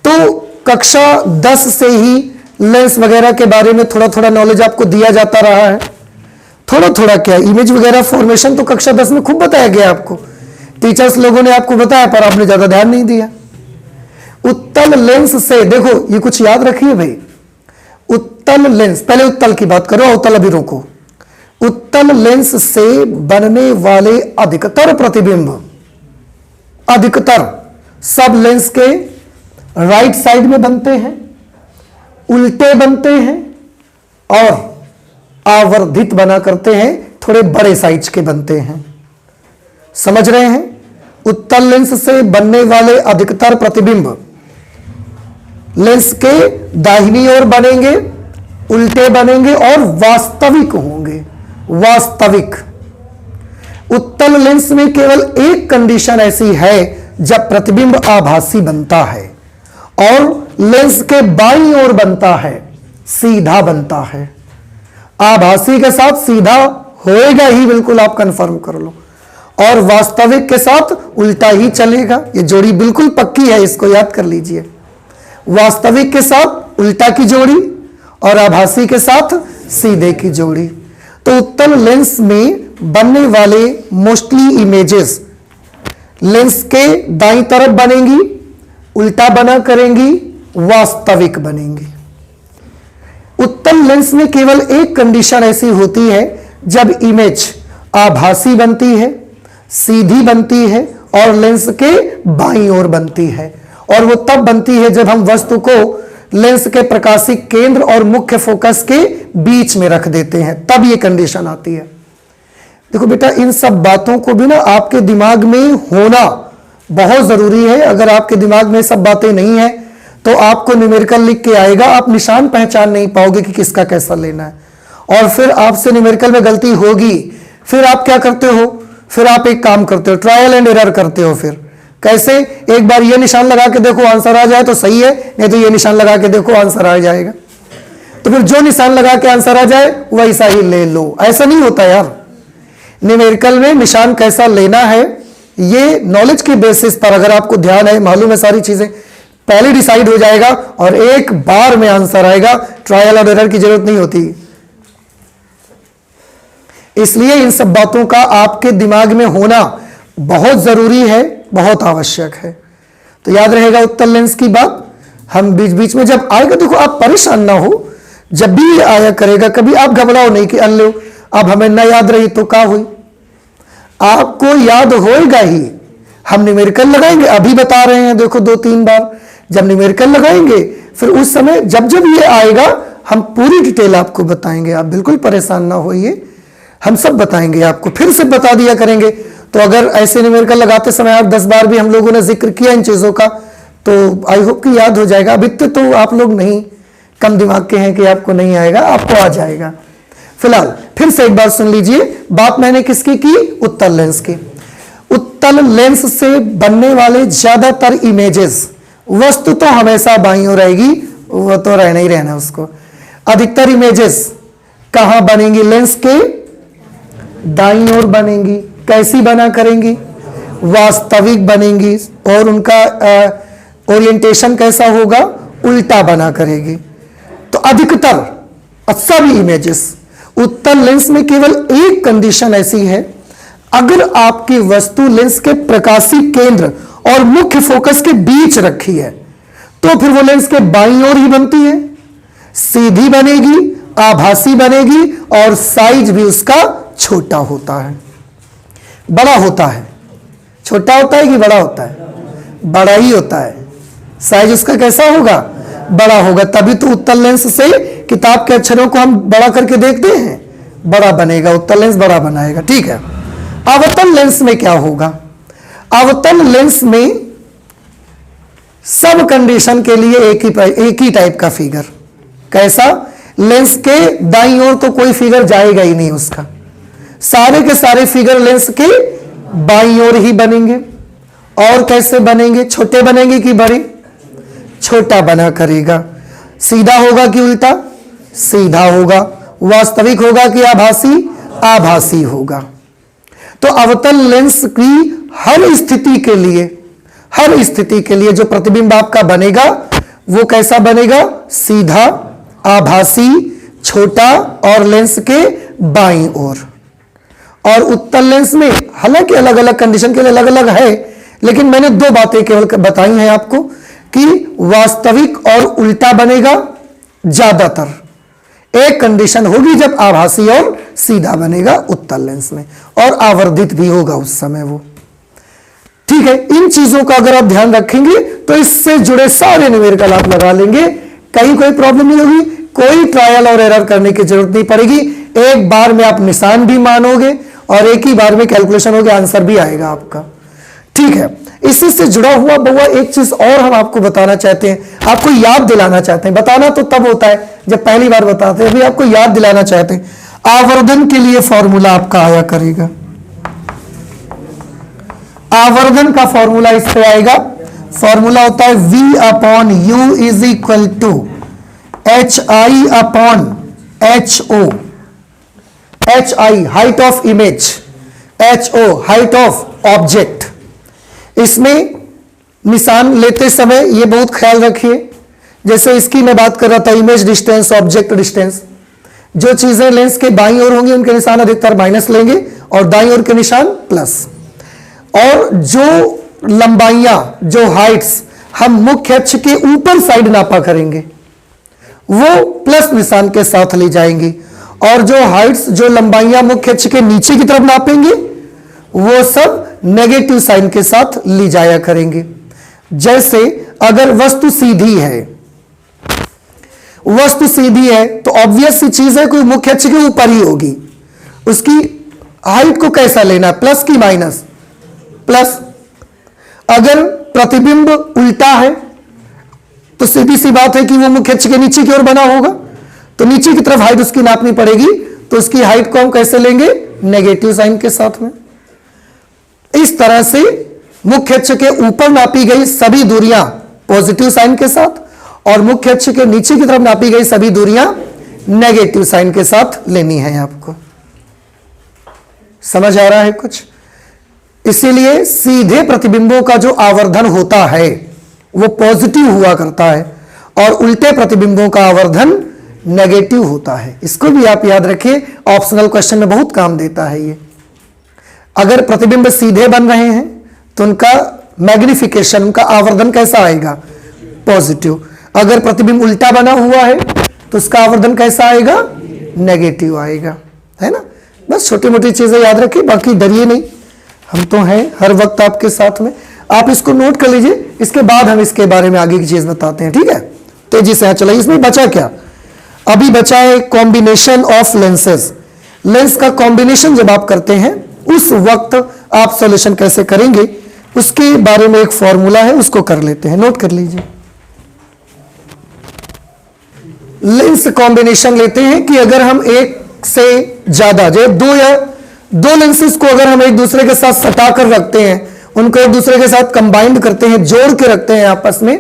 तो कक्षा 10 से ही लेंस वगैरह के बारे में थोड़ा थोड़ा नॉलेज आपको दिया जाता रहा है। थोड़ा थोड़ा क्या, इमेज वगैरह फॉर्मेशन तो कक्षा 10 में खूब बताया गया आपको, टीचर्स लोगों ने आपको बताया, पर आपने ज्यादा ध्यान नहीं दिया। उत्तल लेंस से देखो, ये कुछ याद रखिए भाई, उत्तल लेंस, पहले उत्तल की बात करो, उत्तल अभी रोको। उत्तल लेंस से बनने वाले अधिकतर प्रतिबिंब, अधिकतर सब लेंस के राइट साइड में बनते हैं, उल्टे बनते हैं और आवर्धित बना करते हैं, थोड़े बड़े साइज के बनते हैं। समझ रहे हैं? उत्तल लेंस से बनने वाले अधिकतर प्रतिबिंब लेंस के दाहिनी ओर बनेंगे उल्टे बनेंगे और वास्तविक होंगे, वास्तविक। उत्तल लेंस में केवल एक कंडीशन ऐसी है जब प्रतिबिंब आभासी बनता है और लेंस के बाईं ओर बनता है, सीधा बनता है। आभासी के साथ सीधा होएगा ही, बिल्कुल आप कंफर्म कर लो, और वास्तविक के साथ उल्टा ही चलेगा। ये जोड़ी बिल्कुल पक्की है, इसको याद कर लीजिए। वास्तविक के साथ उल्टा की जोड़ी और आभासी के साथ सीधे की जोड़ी। तो उत्तल लेंस में बनने वाले मोस्टली इमेजेस लेंस के दाईं तरफ बनेंगी, उल्टा बना करेंगी, वास्तविक बनेंगी। उत्तल लेंस में केवल एक कंडीशन ऐसी होती है जब इमेज आभासी बनती है, सीधी बनती है और लेंस के बाईं ओर बनती है। और वो तब बनती है जब हम वस्तु को लेंस के प्रकाशिक केंद्र और मुख्य फोकस के बीच में रख देते हैं, तब ये कंडीशन आती है। देखो बेटा, इन सब बातों को भी ना आपके दिमाग में होना बहुत जरूरी है। अगर आपके दिमाग में सब बातें नहीं है तो आपको न्यूमेरिकल लिख के आएगा, आप निशान पहचान नहीं पाओगे कि किसका कैसा लेना है, और फिर आपसे न्यूमेरिकल में गलती होगी। फिर आप क्या करते हो, फिर आप एक काम करते हो, ट्रायल एंड एरर करते हो। फिर कैसे, एक बार ये निशान लगा के देखो आंसर आ जाए तो सही है, नहीं तो ये निशान लगा के देखो आंसर आ जाएगा। तो फिर जो निशान लगा के आंसर आ जाए वैसा ही ले लो। ऐसा नहीं होता यार, न्यूमेरिकल में निशान कैसा लेना है ये नॉलेज के बेसिस पर, अगर आपको ध्यान है, मालूम है सारी चीजें, पहले डिसाइड हो जाएगा और एक बार में आंसर आएगा। ट्रायल और एरर की जरूरत नहीं होती। इसलिए इन सब बातों का आपके दिमाग में होना बहुत जरूरी है, बहुत आवश्यक है। तो याद रहेगा उत्तल लेंस की बात। हम बीच बीच में जब आएगा, देखो आप परेशान ना हो, जब भी ये आया करेगा कभी आप घबराओ नहीं कि अल्ले अब हमें ना याद रही तो क्या हुई, आपको याद होएगा ही। हम न्यूमेरिकल लगाएंगे, अभी बता रहे हैं देखो 2-3 बार, जब न्यूमेरिकल लगाएंगे फिर उस समय जब जब ये आएगा हम पूरी डिटेल आपको बताएंगे। आप बिल्कुल परेशान ना होइए, हम सब बताएंगे आपको, फिर से बता दिया करेंगे। तो अगर ऐसे न्यूमेरिकल लगाते समय 8-10 बार भी हम लोगों ने जिक्र किया इन चीजों का तो आई होप कि याद हो जाएगा। अभी तो आप लोग नहीं, कम दिमाग के हैं कि आपको नहीं आएगा, आपको आ जाएगा। फिलहाल फिर से एक बार सुन लीजिए, बात मैंने किसकी की, उत्तल लेंस की। उत्तल लेंस से बनने वाले ज्यादातर इमेजेस, वस्तु तो हमेशा बाईं ओर रहेगी, वो तो रहना ही रहना उसको। अधिकतर इमेजेस कहां बनेंगी, लेंस के दाईं ओर बनेंगी। कैसी बना करेंगी, वास्तविक बनेंगी, और उनका ओरिएंटेशन कैसा होगा, उल्टा बना करेगी। तो अधिकतर सभी इमेजेस उत्तल लेंस में केवल एक कंडीशन ऐसी है, अगर आपकी वस्तु लेंस के प्रकाशीय केंद्र और मुख्य फोकस के बीच रखी है तो फिर वो लेंस के बाईं ओर ही बनती है, सीधी बनेगी, आभासी बनेगी और साइज भी उसका छोटा होता है, बड़ा होता है। छोटा होता है कि बड़ा होता है, बड़ा ही होता है। साइज उसका कैसा होगा, बड़ा होगा। तभी तो उत्तल लेंस से किताब के अक्षरों को हम बड़ा करके देखते हैं, बड़ा बनेगा, उत्तल लेंस बड़ा बनाएगा। ठीक है। अवतल लेंस में क्या होगा, अवतल लेंस में सब कंडीशन के लिए एक ही टाइप का फिगर। कैसा, लेंस के दाईं ओर तो कोई फिगर जाएगा ही नहीं उसका, सारे के सारे फिगर लेंस के बाईं ओर ही बनेंगे। और कैसे बनेंगे, छोटे बनेंगे कि बड़े, छोटा बना करेगा। सीधा होगा कि उल्टा, सीधा होगा। वास्तविक होगा कि आभासी, आभासी होगा। तो अवतल लेंस की हर स्थिति के लिए, हर स्थिति के लिए जो प्रतिबिंब आपका बनेगा वो कैसा बनेगा, सीधा, आभासी, छोटा और लेंस के बाईं ओर। और उत्तल लेंस में हालांकि अलग अलग कंडीशन के लिए अलग अलग है, लेकिन मैंने 2 बातें केवल बताई हैं आपको कि वास्तविक और उल्टा बनेगा ज्यादातर। एक कंडीशन होगी जब आभासी और सीधा बनेगा उत्तल लेंस में, और आवर्धित भी होगा उस समय वो। ठीक है, इन चीजों का अगर आप ध्यान रखेंगे तो इससे जुड़े सारे न्यूमेरिकल आप लगा लेंगे, कहीं कोई प्रॉब्लम नहीं होगी, कोई ट्रायल और एरर करने की जरूरत नहीं पड़ेगी। एक बार में आप निशान भी मानोगे और एक ही बार में कैलकुलेशन होगी, आंसर भी आएगा आपका। ठीक है, इसी से जुड़ा हुआ बउआ एक चीज और हम आपको बताना चाहते हैं, आपको याद दिलाना चाहते हैं। बताना तो तब होता है जब पहली बार बताते हैं, अभी आपको याद दिलाना चाहते हैं। आवर्धन के लिए फॉर्मूला आपका आया करेगा, आवर्धन का फॉर्मूला इस पे आएगा। फॉर्मूला होता है V upon U is equal to HI upon HO। HI height of image, HO height of object. इसमें निशान लेते समय ये बहुत ख्याल रखिए, जैसे इसकी मैं बात कर रहा था, इमेज डिस्टेंस, ऑब्जेक्ट डिस्टेंस। जो चीजें लेंस के बाईं ओर होंगी उनके निशान अधिकतर माइनस लेंगे और दाईं ओर के निशान प्लस। और जो लंबाइयां, जो हाइट्स हम मुख्य अक्ष के ऊपर साइड नापा करेंगे वो प्लस निशान के साथ ली जाएंगी, और जो हाइट्स, जो लंबाइयां मुख्य अक्ष के नीचे की तरफ नापेंगे वो सब नेगेटिव साइन के साथ ली जाया करेंगे। जैसे अगर वस्तु सीधी है, वस्तु सीधी है तो ऑब्वियस सी चीज है, कोई मुख्य अक्ष के ऊपर ही होगी। उसकी हाइट को कैसा लेना है, प्लस की माइनस? प्लस। अगर प्रतिबिंब उल्टा है तो सीधी सी बात है कि वो मुख्य अक्ष के नीचे की ओर बना होगा, तो नीचे की तरफ हाइट उसकी नापनी पड़ेगी, तो उसकी हाइट को हम कैसे लेंगे? नेगेटिव साइन के साथ में। इस तरह से मुख्य अक्ष के ऊपर नापी गई सभी दूरियां पॉजिटिव साइन के साथ और मुख्य अक्ष के नीचे की तरफ नापी गई सभी दूरियां नेगेटिव साइन के साथ लेनी है आपको। समझ आ रहा है कुछ? इसीलिए सीधे प्रतिबिंबों का जो आवर्धन होता है वो पॉजिटिव हुआ करता है और उल्टे प्रतिबिंबों का आवर्धन नेगेटिव होता है। इसको भी आप याद रखिए, ऑप्शनल क्वेश्चन में बहुत काम देता है ये। अगर प्रतिबिंब सीधे बन रहे हैं तो उनका मैग्निफिकेशन, उनका आवर्धन कैसा आएगा? पॉजिटिव। अगर प्रतिबिंब उल्टा बना हुआ है तो उसका आवर्धन कैसा आएगा? नेगेटिव आएगा, है ना। बस छोटी मोटी चीजें याद रखिए, बाकी डरिए नहीं, हम तो हैं हर वक्त आपके साथ में। आप इसको नोट कर लीजिए, इसके बाद हम इसके बारे में आगे की चीज बताते हैं, ठीक है। तेजी से चलाइए। इसमें बचा क्या? अभी बचा है कॉम्बिनेशन ऑफ लेंसेज। लेंस का कॉम्बिनेशन जब आप करते हैं उस वक्त आप सॉल्यूशन कैसे करेंगे उसके बारे में एक फॉर्मूला है, उसको कर लेते हैं, नोट कर लीजिए। लेंस कॉम्बिनेशन लेते हैं कि अगर हम एक से ज्यादा, जो दो लेंसेज को अगर हम एक दूसरे के साथ सटा कर रखते हैं, उनको एक दूसरे के साथ कंबाइंड करते हैं, जोड़ के रखते हैं आपस में,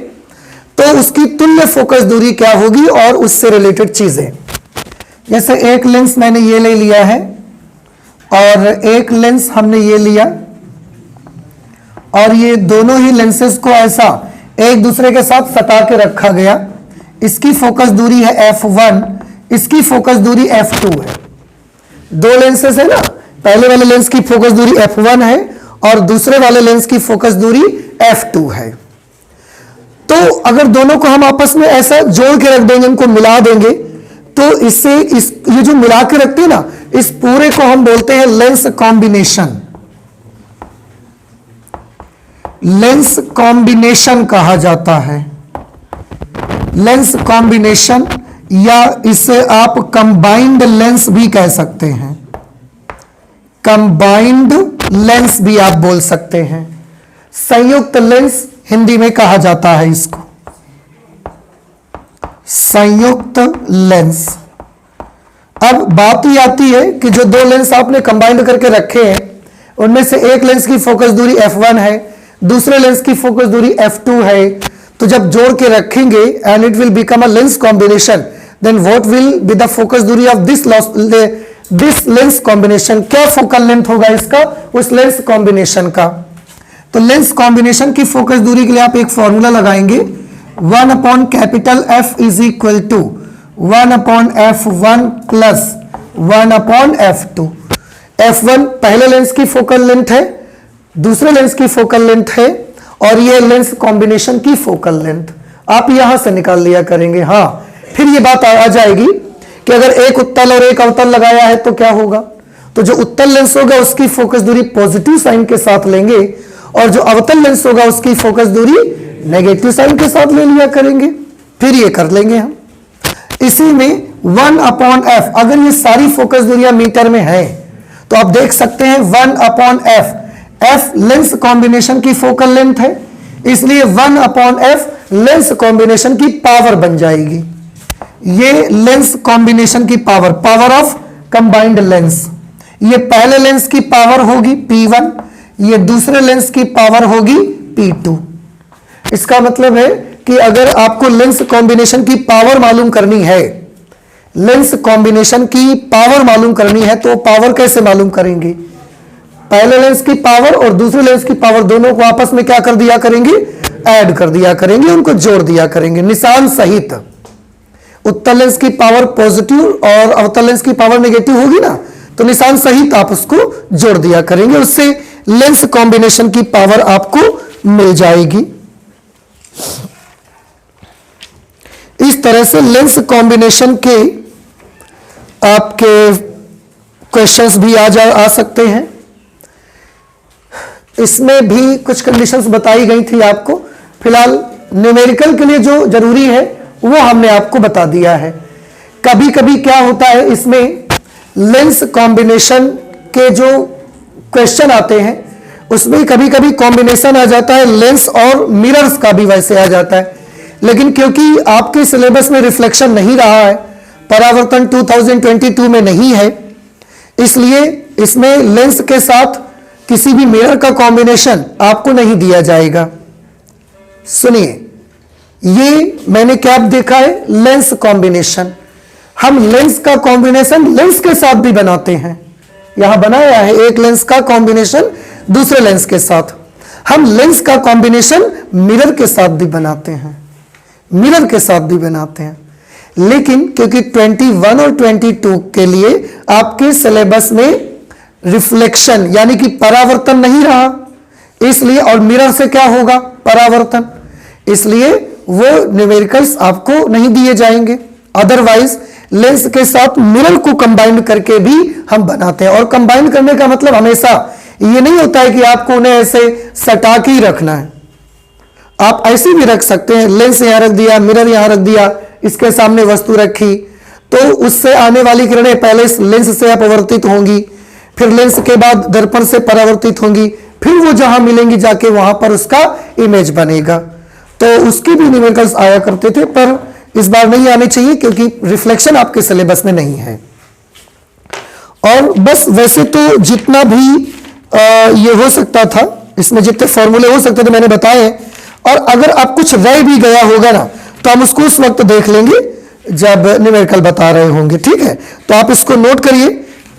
तो उसकी तुल्य फोकस दूरी क्या होगी और उससे रिलेटेड चीजें। जैसे एक लेंस मैंने ये ले लिया है और एक लेंस हमने ये लिया, और ये दोनों ही लेंसेज को ऐसा एक दूसरे के साथ सटा के रखा गया। इसकी फोकस दूरी है f1, इसकी फोकस दूरी f2 है। दो लेंसेज है ना, पहले वाले लेंस की फोकस दूरी f1 है और दूसरे वाले लेंस की फोकस दूरी f2 है। तो अगर दोनों को हम आपस में ऐसा जोड़ के रख देंगे, इनको मिला देंगे, तो इससे ये जो मिला के रखते हैं ना, इस पूरे को हम बोलते हैं लेंस कॉम्बिनेशन। लेंस कॉम्बिनेशन कहा जाता है, लेंस कॉम्बिनेशन, या इसे आप कंबाइंड लेंस भी कह सकते हैं, कंबाइंड लेंस भी आप बोल सकते हैं। संयुक्त लेंस हिंदी में कहा जाता है इसको, संयुक्त लेंस। अब बात ही आती है कि जो दो लेंस आपने कंबाइंड करके रखे हैं, उनमें से एक लेंस की फोकस दूरी f1 है, दूसरे लेंस की फोकस दूरी f2 है, तो जब जोड़ के रखेंगे and it will become a lens combination, then what will be the focus दूरी ऑफ दिस लेंस कॉम्बिनेशन। क्या फोकल लेंथ होगा इसका, उस लेंस कॉम्बिनेशन का। तो लेंस कॉम्बिनेशन की फोकस दूरी के लिए आप एक फॉर्मूला लगाएंगे, 1 upon capital F is equal to 1 upon F1 plus 1 upon F2। F1 पहले लेंस की फोकल लेंथ है, दूसरे लेंस की फोकल लेंथ है, और ये लेंस कॉम्बिनेशन की फोकल लेंथ आप यहां से निकाल लिया करेंगे। हाँ, फिर ये बात आ जाएगी कि अगर एक उत्तल और एक अवतल लगाया है तो क्या होगा। तो जो उत्तल लेंस होगा उसकी फोकस दूरी पॉजिटिव साइन के साथ लेंगे, और जो अवतल लेंस होगा उसकी फोकस दूरी नेगेटिव साइन के साथ ले लिया करेंगे। फिर ये कर लेंगे हम। इसी में 1 अपॉन F, अगर ये सारी फोकस दूरियां मीटर में है तो आप देख सकते हैं 1 upon F, f lens combination की फोकल लेंथ है, इसलिए 1/f लेंस कॉम्बिनेशन की पावर बन जाएगी। ये लेंस कॉम्बिनेशन की पावर ऑफ कंबाइंड लेंस, ये पहले लेंस की पावर होगी P1, ये दूसरे लेंस की पावर होगी P2। इसका मतलब है कि अगर आपको लेंस कॉम्बिनेशन की पावर मालूम करनी है, लेंस कॉम्बिनेशन की पावर मालूम करनी है, तो पावर कैसे मालूम करेंगे? पहले लेंस की पावर और दूसरे लेंस की पावर दोनों को आपस में क्या कर दिया करेंगे? ऐड कर दिया करेंगे, उनको जोड़ दिया करेंगे निशान सहित। उत्तल लेंस की पावर पॉजिटिव और अवतल लेंस की पावर नेगेटिव होगी ना, तो निशान सहित आप उसको जोड़ दिया करेंगे, उससे लेंस कॉम्बिनेशन की पावर आपको मिल जाएगी। इस तरह से लेंस कॉम्बिनेशन के आपके क्वेश्चंस भी आ सकते हैं। इसमें भी कुछ कंडीशंस बताई गई थी आपको। फिलहाल न्यूमेरिकल के लिए जो जरूरी है वो हमने आपको बता दिया है। कभी कभी क्या होता है, इसमें लेंस कॉम्बिनेशन के जो क्वेश्चन आते हैं उसमें कभी कभी कॉम्बिनेशन आ जाता है लेंस और मिरर्स का भी वैसे आ जाता है, लेकिन क्योंकि आपके सिलेबस में रिफ्लेक्शन नहीं रहा है, परावर्तन 2022 में नहीं है, इसलिए इसमें लेंस के साथ किसी भी मिरर का कॉम्बिनेशन आपको नहीं दिया जाएगा। सुनिए, ये मैंने क्या देखा है? Lens combination. हम लेंस का कॉम्बिनेशन लेंस के साथ भी बनाते हैं, यहां बनाया है एक लेंस का कॉम्बिनेशन दूसरे लेंस के साथ। हम लेंस का कॉम्बिनेशन मिरर के साथ भी बनाते हैं, मिरर के साथ भी बनाते हैं, लेकिन क्योंकि 21 और 22 के लिए आपके सिलेबस में रिफ्लेक्शन यानी कि परावर्तन नहीं रहा, इसलिए, और मिरर से क्या होगा? परावर्तन, इसलिए वो न्यूमेरिकल्स आपको नहीं दिए जाएंगे। अदरवाइज लेंस के साथ मिरर को कंबाइन करके भी हम बनाते हैं, और कंबाइन करने का मतलब हमेशा ये नहीं होता है कि आपको उन्हें ऐसे सटा के ही रखना है। आप ऐसे भी रख सकते हैं, लेंस यहां रख दिया, मिरर यहां रख दिया, इसके सामने वस्तु रखी, तो उससे आने वाली किरणें पहले इस लेंस से अपवर्तित होंगी, फिर लेंस के बाद दर्पण से परावर्तित होंगी, फिर वो जहां मिलेंगी जाके वहां पर उसका इमेज बनेगा। तो उसकी भी न्यूमेरिकल्स आया करते थे, पर इस बार नहीं आने चाहिए क्योंकि रिफ्लेक्शन आपके सिलेबस में नहीं है। और बस वैसे तो जितना भी ये हो सकता था, इसमें जितने फॉर्मूले हो सकते थे मैंने बताए, और अगर आप कुछ रह भी गया होगा ना तो हम उसको उस वक्त देख लेंगे जब न्यूमेरिकल बता रहे होंगे, ठीक है? तो आप इसको नोट करिए,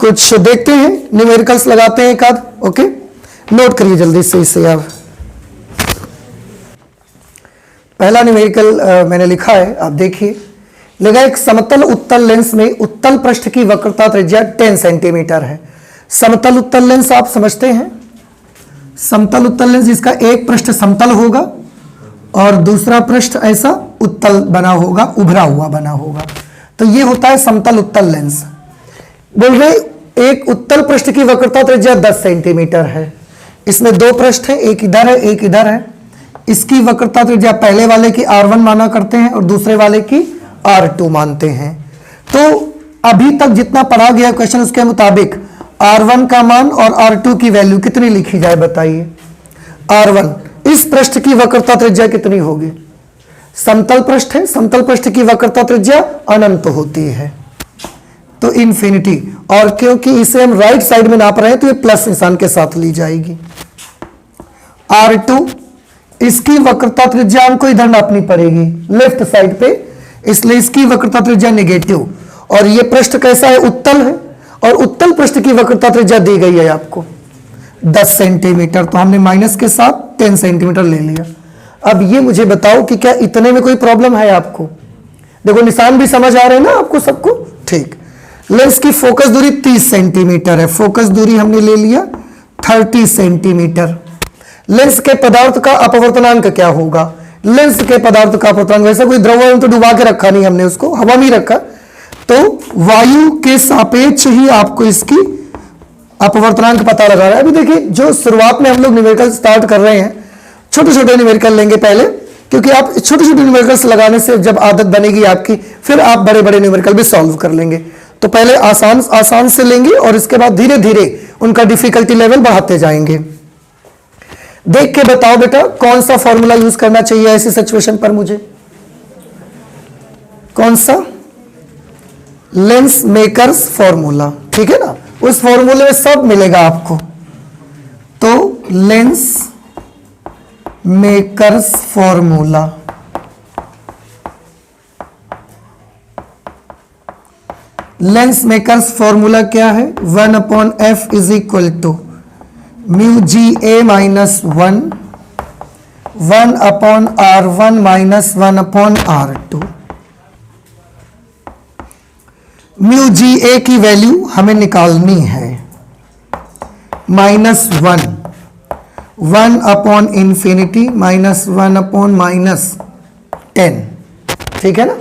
कुछ देखते हैं, न्यूमेरिकल्स लगाते हैं एक आध। ओके, नोट करिए जल्दी से इसे। आप पहला न्यूमेरिकल मैंने लिखा है, आप देखिए। लगा एक समतल उत्तल लेंस में उत्तल पृष्ठ की वक्रता त्रिज्या 10 सेंटीमीटर है। समतल उत्तल लेंस आप समझते हैं, समतल उत्तल लेंस जिसका एक पृष्ठ समतल होगा और दूसरा पृष्ठ ऐसा उत्तल बना होगा, उभरा हुआ बना होगा, तो ये होता है समतल उत्तल लेंस। बोल रहे एक उत्तल पृष्ठ की वक्रता त्रिज्या 10 सेंटीमीटर है, इसमें दो पृष्ठ है, एक इधर है एक इधर है। इसकी वक्रता त्रिज्या पहले वाले की R1 माना करते हैं और दूसरे वाले की R2 मानते हैं। तो अभी तक जितना पढ़ा गया क्वेश्चन उसके मुताबिक R1 का मान और R2 की वैल्यू कितनी लिखी जाए बताइए? R1, इस पृष्ठ की वक्रता त्रिज्या कितनी होगी? समतल पृष्ठ है, समतल पृष्ठ की वक्रता त्रिज्या अनंत होती है, तो इन्फिनिटी, और क्योंकि इसे हम राइट साइड में नाप रहे हैं तो ये प्लस निशान के साथ ली जाएगी। R2, इसकी वक्रता त्रिज्या हमको इधर नापनी पड़ेगी लेफ्ट साइड पे, इसलिए इसकी वक्रता त्रिज्या नेगेटिव, और ये पृष्ठ कैसा है? उत्तल है, और उत्तल पृष्ठ की वक्रता त्रिज्या दी गई है आपको 10 सेंटीमीटर, तो हमने माइनस के साथ 10 सेंटीमीटर ले लिया। अब ये मुझे बताओ कि क्या इतने में कोई प्रॉब्लम है आपको? देखो निशान भी समझ आ रहे हैं ना आपको सबको, ठीक। लेंस की फोकस दूरी 30 सेंटीमीटर है, फोकस दूरी हमने ले लिया 30 सेंटीमीटर। लेंस के पदार्थ का अपवर्तनांक क्या होगा? लेंस के पदार्थ का अपवर्तनांक, वैसे कोई द्रव्य तो डुबा के रखा नहीं हमने, उसको हवा में रखा, तो वायु के सापेक्ष ही आपको इसकी अपवर्तनांक पता लगा रहा है। अभी देखिए, जो शुरुआत में हम लोग न्यूमेरिकल स्टार्ट कर रहे हैं, छोटे छोटे न्यूमेरिकल लेंगे पहले, क्योंकि आप छोटे छोटे न्यूमेरिकल्स लगाने से जब आदत बनेगी आपकी, फिर आप बड़े बड़े न्यूमेरिकल भी सॉल्व कर लेंगे। तो पहले आसान आसान से लेंगे और इसके बाद धीरे धीरे उनका डिफिकल्टी लेवल बढ़ाते जाएंगे। देख के बताओ बेटा कौन सा फॉर्मूला यूज करना चाहिए ऐसी सिचुएशन पर मुझे, कौन सा? लेंस मेकर्स फॉर्मूला, ठीक है ना, उस फॉर्मूले में सब मिलेगा आपको। तो lens makers formula, lens makers formula क्या है? 1/f is equal to mu G A minus 1/r1 minus 1/r2। Mu G A की वैल्यू हमें निकालनी है -1/∞ माइनस 1/-10, ठीक है ना।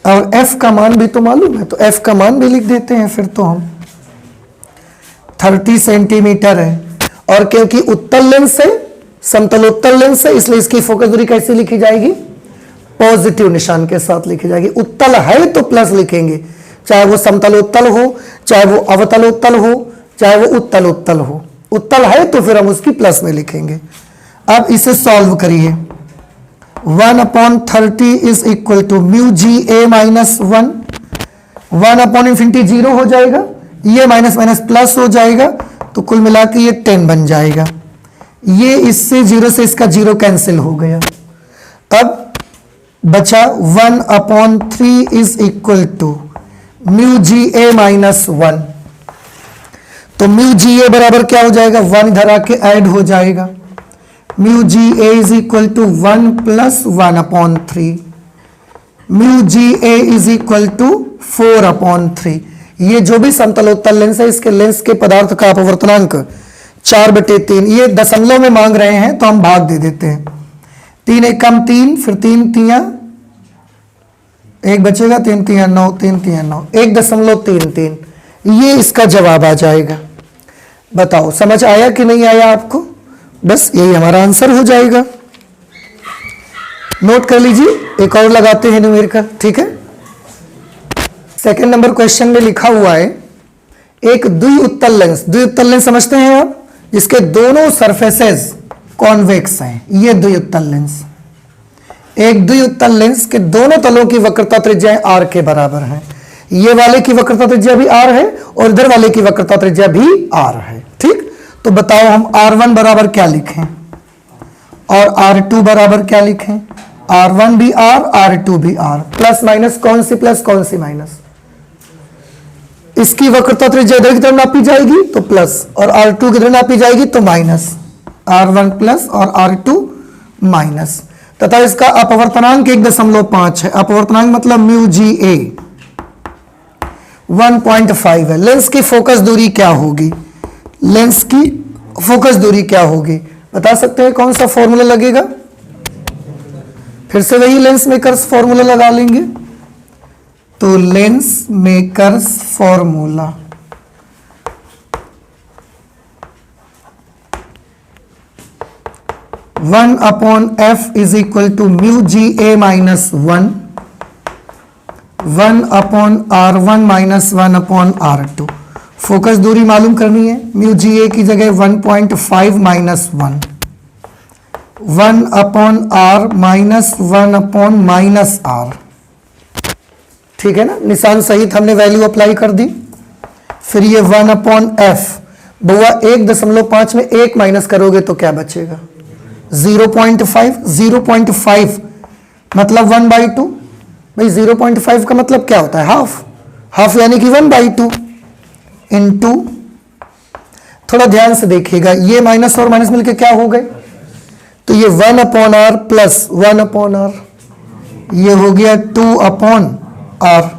और f का मान भी तो मालूम है, तो f का मान भी लिख देते हैं फिर तो हम। 30 सेंटीमीटर है, और क्योंकि उत्तल लेंस है, समतलोत्तल लेंस है, इसलिए इसकी फोकस दूरी कैसे लिखी जाएगी? पॉजिटिव निशान के साथ लिखी जाएगी। उत्तल है तो प्लस लिखेंगे, चाहे वो समतलोत्तल हो, चाहे वो अवतलोत्तल हो, चाहे वो उत्तलोत्तल हो। उत्तल है तो फिर हम उसकी प्लस में लिखेंगे। अब इसे सॉल्व करिए। 1/30 is equal to mu G A minus 1/∞ 0 हो जाएगा, ये माइनस माइनस प्लस हो जाएगा, तो कुल मिला के ये 10 बन जाएगा। ये इससे 0 से इसका 0 कैंसिल हो गया। अब बचा 1/3 is equal to mu G A minus 1। तो म्यू जी ए बराबर क्या हो जाएगा? 1 इधर आके ऐड हो जाएगा। Mu G A is equal to 1 plus 1/3। Mu G A is equal to 4/3। ये जो भी समतलोत्तल लेंस है, इसके लेंस के पदार्थ का अपवर्तनांक 4/3। ये दशमलव में मांग रहे हैं तो हम भाग दे देते हैं। 3 एक कम 3, फिर 3 तियां 1 बचेगा, 3 तियां 9, 3 तियां 9, 1.33। ये इसका जवाब आ जाएगा। बताओ समझ आया कि नहीं आया आपको? बस यही हमारा आंसर हो जाएगा। नोट कर लीजिए, एक और लगाते हैं न्यूमेरिकल, ठीक है। सेकंड नंबर क्वेश्चन में लिखा हुआ है एक द्विउत्तल लेंस। द्विउत्तल लेंस समझते हैं आप, जिसके दोनों सरफेसेस कॉन्वेक्स हैं, ये द्विउत्तल लेंस। एक द्विउत्तल लेंस के दोनों तलों की वक्रता त्रिज्या r के बराबर है। ये वाले की वक्रता त्रिज्या भी r है और इधर वाले की वक्रता त्रिज्या भी r है, ठीक। तो बताओ हम r1 बराबर क्या लिखें और r2 बराबर क्या लिखें? r1 भी r, r2 भी r। प्लस माइनस कौन सी प्लस कौन सी माइनस? इसकी वक्रता त्रिज्या इधर की तरफ नापी जाएगी तो प्लस, और r2 की तरफ नापी जाएगी तो माइनस। r1 प्लस और r2 माइनस, तथा इसका अपवर्तनांक 1.5 है। अपवर्तनांक मतलब म्यू जी ए 1.5 है। लेंस की फोकस दूरी क्या होगी? लेंस की फोकस दूरी क्या होगी बता सकते हैं? कौन सा फॉर्मूला लगेगा? फिर से वही लेंस मेकर्स फॉर्मूला लगा लेंगे। तो lens makers formula, one upon F is equal to mu G A minus 1/r1 minus 1/r2। Focus दूरी मालूम करनी है। म्यू जी ए की जगह 1.5 माइनस 1, 1/r माइनस 1/-r, ठीक है ना। निशान सहित हमने वैल्यू अप्लाई कर दी। फिर ये 1/f, बुआ 1.5 में 1 माइनस करोगे तो क्या बचेगा? 0.5। 0.5 मतलब 1/2। भाई 0.5 का मतलब क्या होता है? हाफ। हाफ यानी कि 1/2 इंटू, थोड़ा ध्यान से देखिएगा, ये माइनस और माइनस मिलके क्या हो गए? तो ये 1/r प्लस 1/r, ये हो गया 2/r।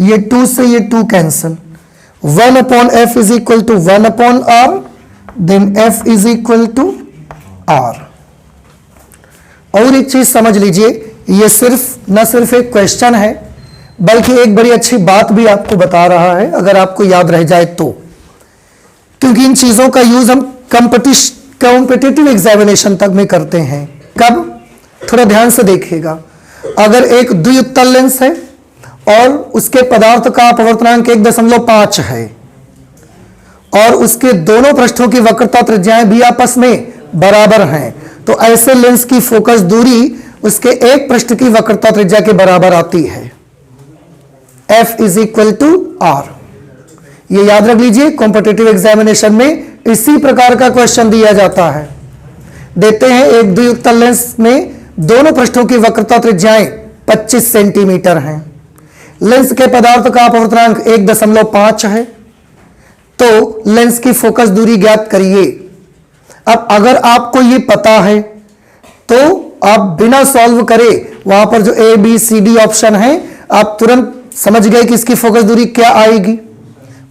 ये 2 से ये 2 cancel. 1/f is equal to 1/r, then f is equal to r। और एक चीज समझ लीजिए, ये न सिर्फ एक क्वेश्चन है, बल्कि एक बड़ी अच्छी बात भी आपको बता रहा है, अगर आपको याद रह जाए तो। क्योंकि इन चीजों का यूज हम कॉम्पिटिटिव एग्जामिनेशन तक में करते हैं। कब? थोड़ा ध्यान से देखिएगा। अगर एक द्विउत्तल लेंस है और उसके पदार्थ का अपवर्तनांक 1.5 है और उसके दोनों पृष्ठों की वक्रता त्रिज्याएं भी आपस में बराबर हैं, तो ऐसे लेंस की फोकस दूरी उसके एक पृष्ठ की वक्रता त्रिज्या के बराबर आती है। F is equal to R. ये याद रख लीजिए, कॉम्पिटिटिव एग्जामिनेशन में इसी प्रकार का क्वेश्चन दिया जाता है। देते हैं एक द्विउत्तल लेंस में दोनों पृष्ठों की वक्रता त्रिज्याएं 25 सेंटीमीटर हैं। लेंस के पदार्थ का अपवर्तनांक 1.5 है, तो लेंस की फोकस दूरी ज्ञात करिए। अब अगर आपको ये पता है तो आप बिना सॉल्व करे वहां पर जो A B C D option है आप तुरंत समझ गए कि इसकी फोकस दूरी क्या आएगी,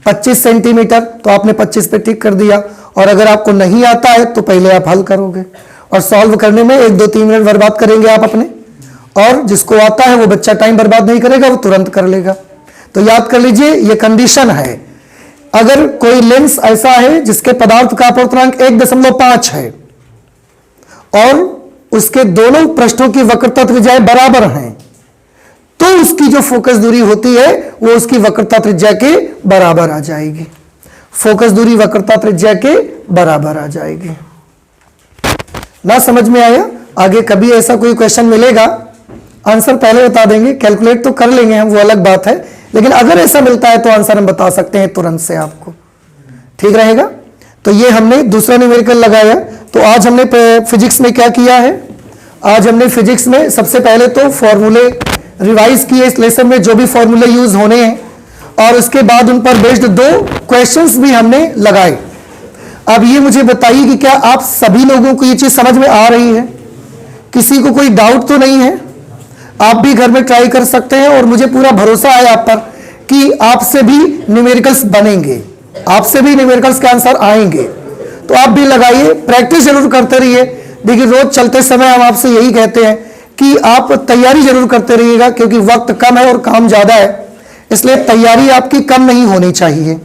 25 सेंटीमीटर, तो आपने 25 पे टिक कर दिया। और अगर आपको नहीं आता है तो पहले आप हल करोगे और सॉल्व करने में 1-2-3 मिनट बर्बाद करेंगे आप अपने, और जिसको आता है वो बच्चा टाइम बर्बाद नहीं करेगा, वो तुरंत कर लेगा। तो याद कर लीजिए, ये कंडीशन है। अगर कोई लेंस ऐसा है जिसके पदार्थ का अपवर्तनांक 1.5 है और उसके दोनों पृष्ठों की वक्रता त्रिज्याएं बराबर हैं, तो उसकी जो फोकस दूरी होती है वो उसकी वक्रता त्रिज्या के बराबर आ जाएगी। फोकस दूरी वक्रता त्रिज्या के बराबर आ जाएगी। ना समझ में आया? आगे कभी ऐसा कोई क्वेश्चन मिलेगा, आंसर पहले बता देंगे, कैलकुलेट तो कर लेंगे हम, वो अलग बात है, लेकिन अगर ऐसा मिलता है तो आंसर हम बता सकते हैं तुरंत से आपको। ठीक रहेगा? तो ये हमने दूसरा न्यूमेरिकल लगाया। तो आज हमने फिजिक्स में क्या किया है? आज हमने फिजिक्स में सबसे पहले तो फॉर्मूले रिवाइज किए, इस लेसन में जो भी फॉर्मूले यूज होने हैं, और उसके बाद उन पर बेस्ड 2 क्वेश्चंस भी हमने लगाए। अब ये मुझे बताइए कि क्या आप सभी लोगों को ये चीज समझ में आ रही है? किसी को कोई डाउट तो नहीं है? आप भी घर में ट्राई कर सकते हैं और मुझे पूरा भरोसा है आप पर कि आपसे भी न्यूमेरिकल्स बनेंगे, आपसे भी न्यूमेरिकल्स के आंसर आएंगे। तो आप भी लगाइए, प्रैक्टिस जरूर करते रहिए। देखिए, रोज चलते समय हम आपसे यही कहते हैं कि आप तैयारी जरूर करते रहिएगा, क्योंकि वक्त कम है और काम ज्यादा है, इसलिए तैयारी आपकी कम नहीं होनी चाहिए।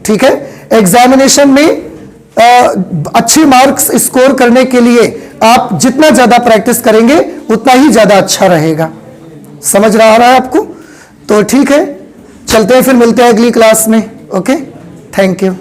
ठीक है? एग्जामिनेशन में अच्छे मार्क्स स्कोर करने के लिए आप जितना ज्यादा प्रैक्टिस करेंगे उतना ही ज्यादा अच्छा रहेगा। समझ रहा है आपको? तो ठीक है, चलते हैं, फिर मिलते हैं अगली क्लास में। Okay, thank you.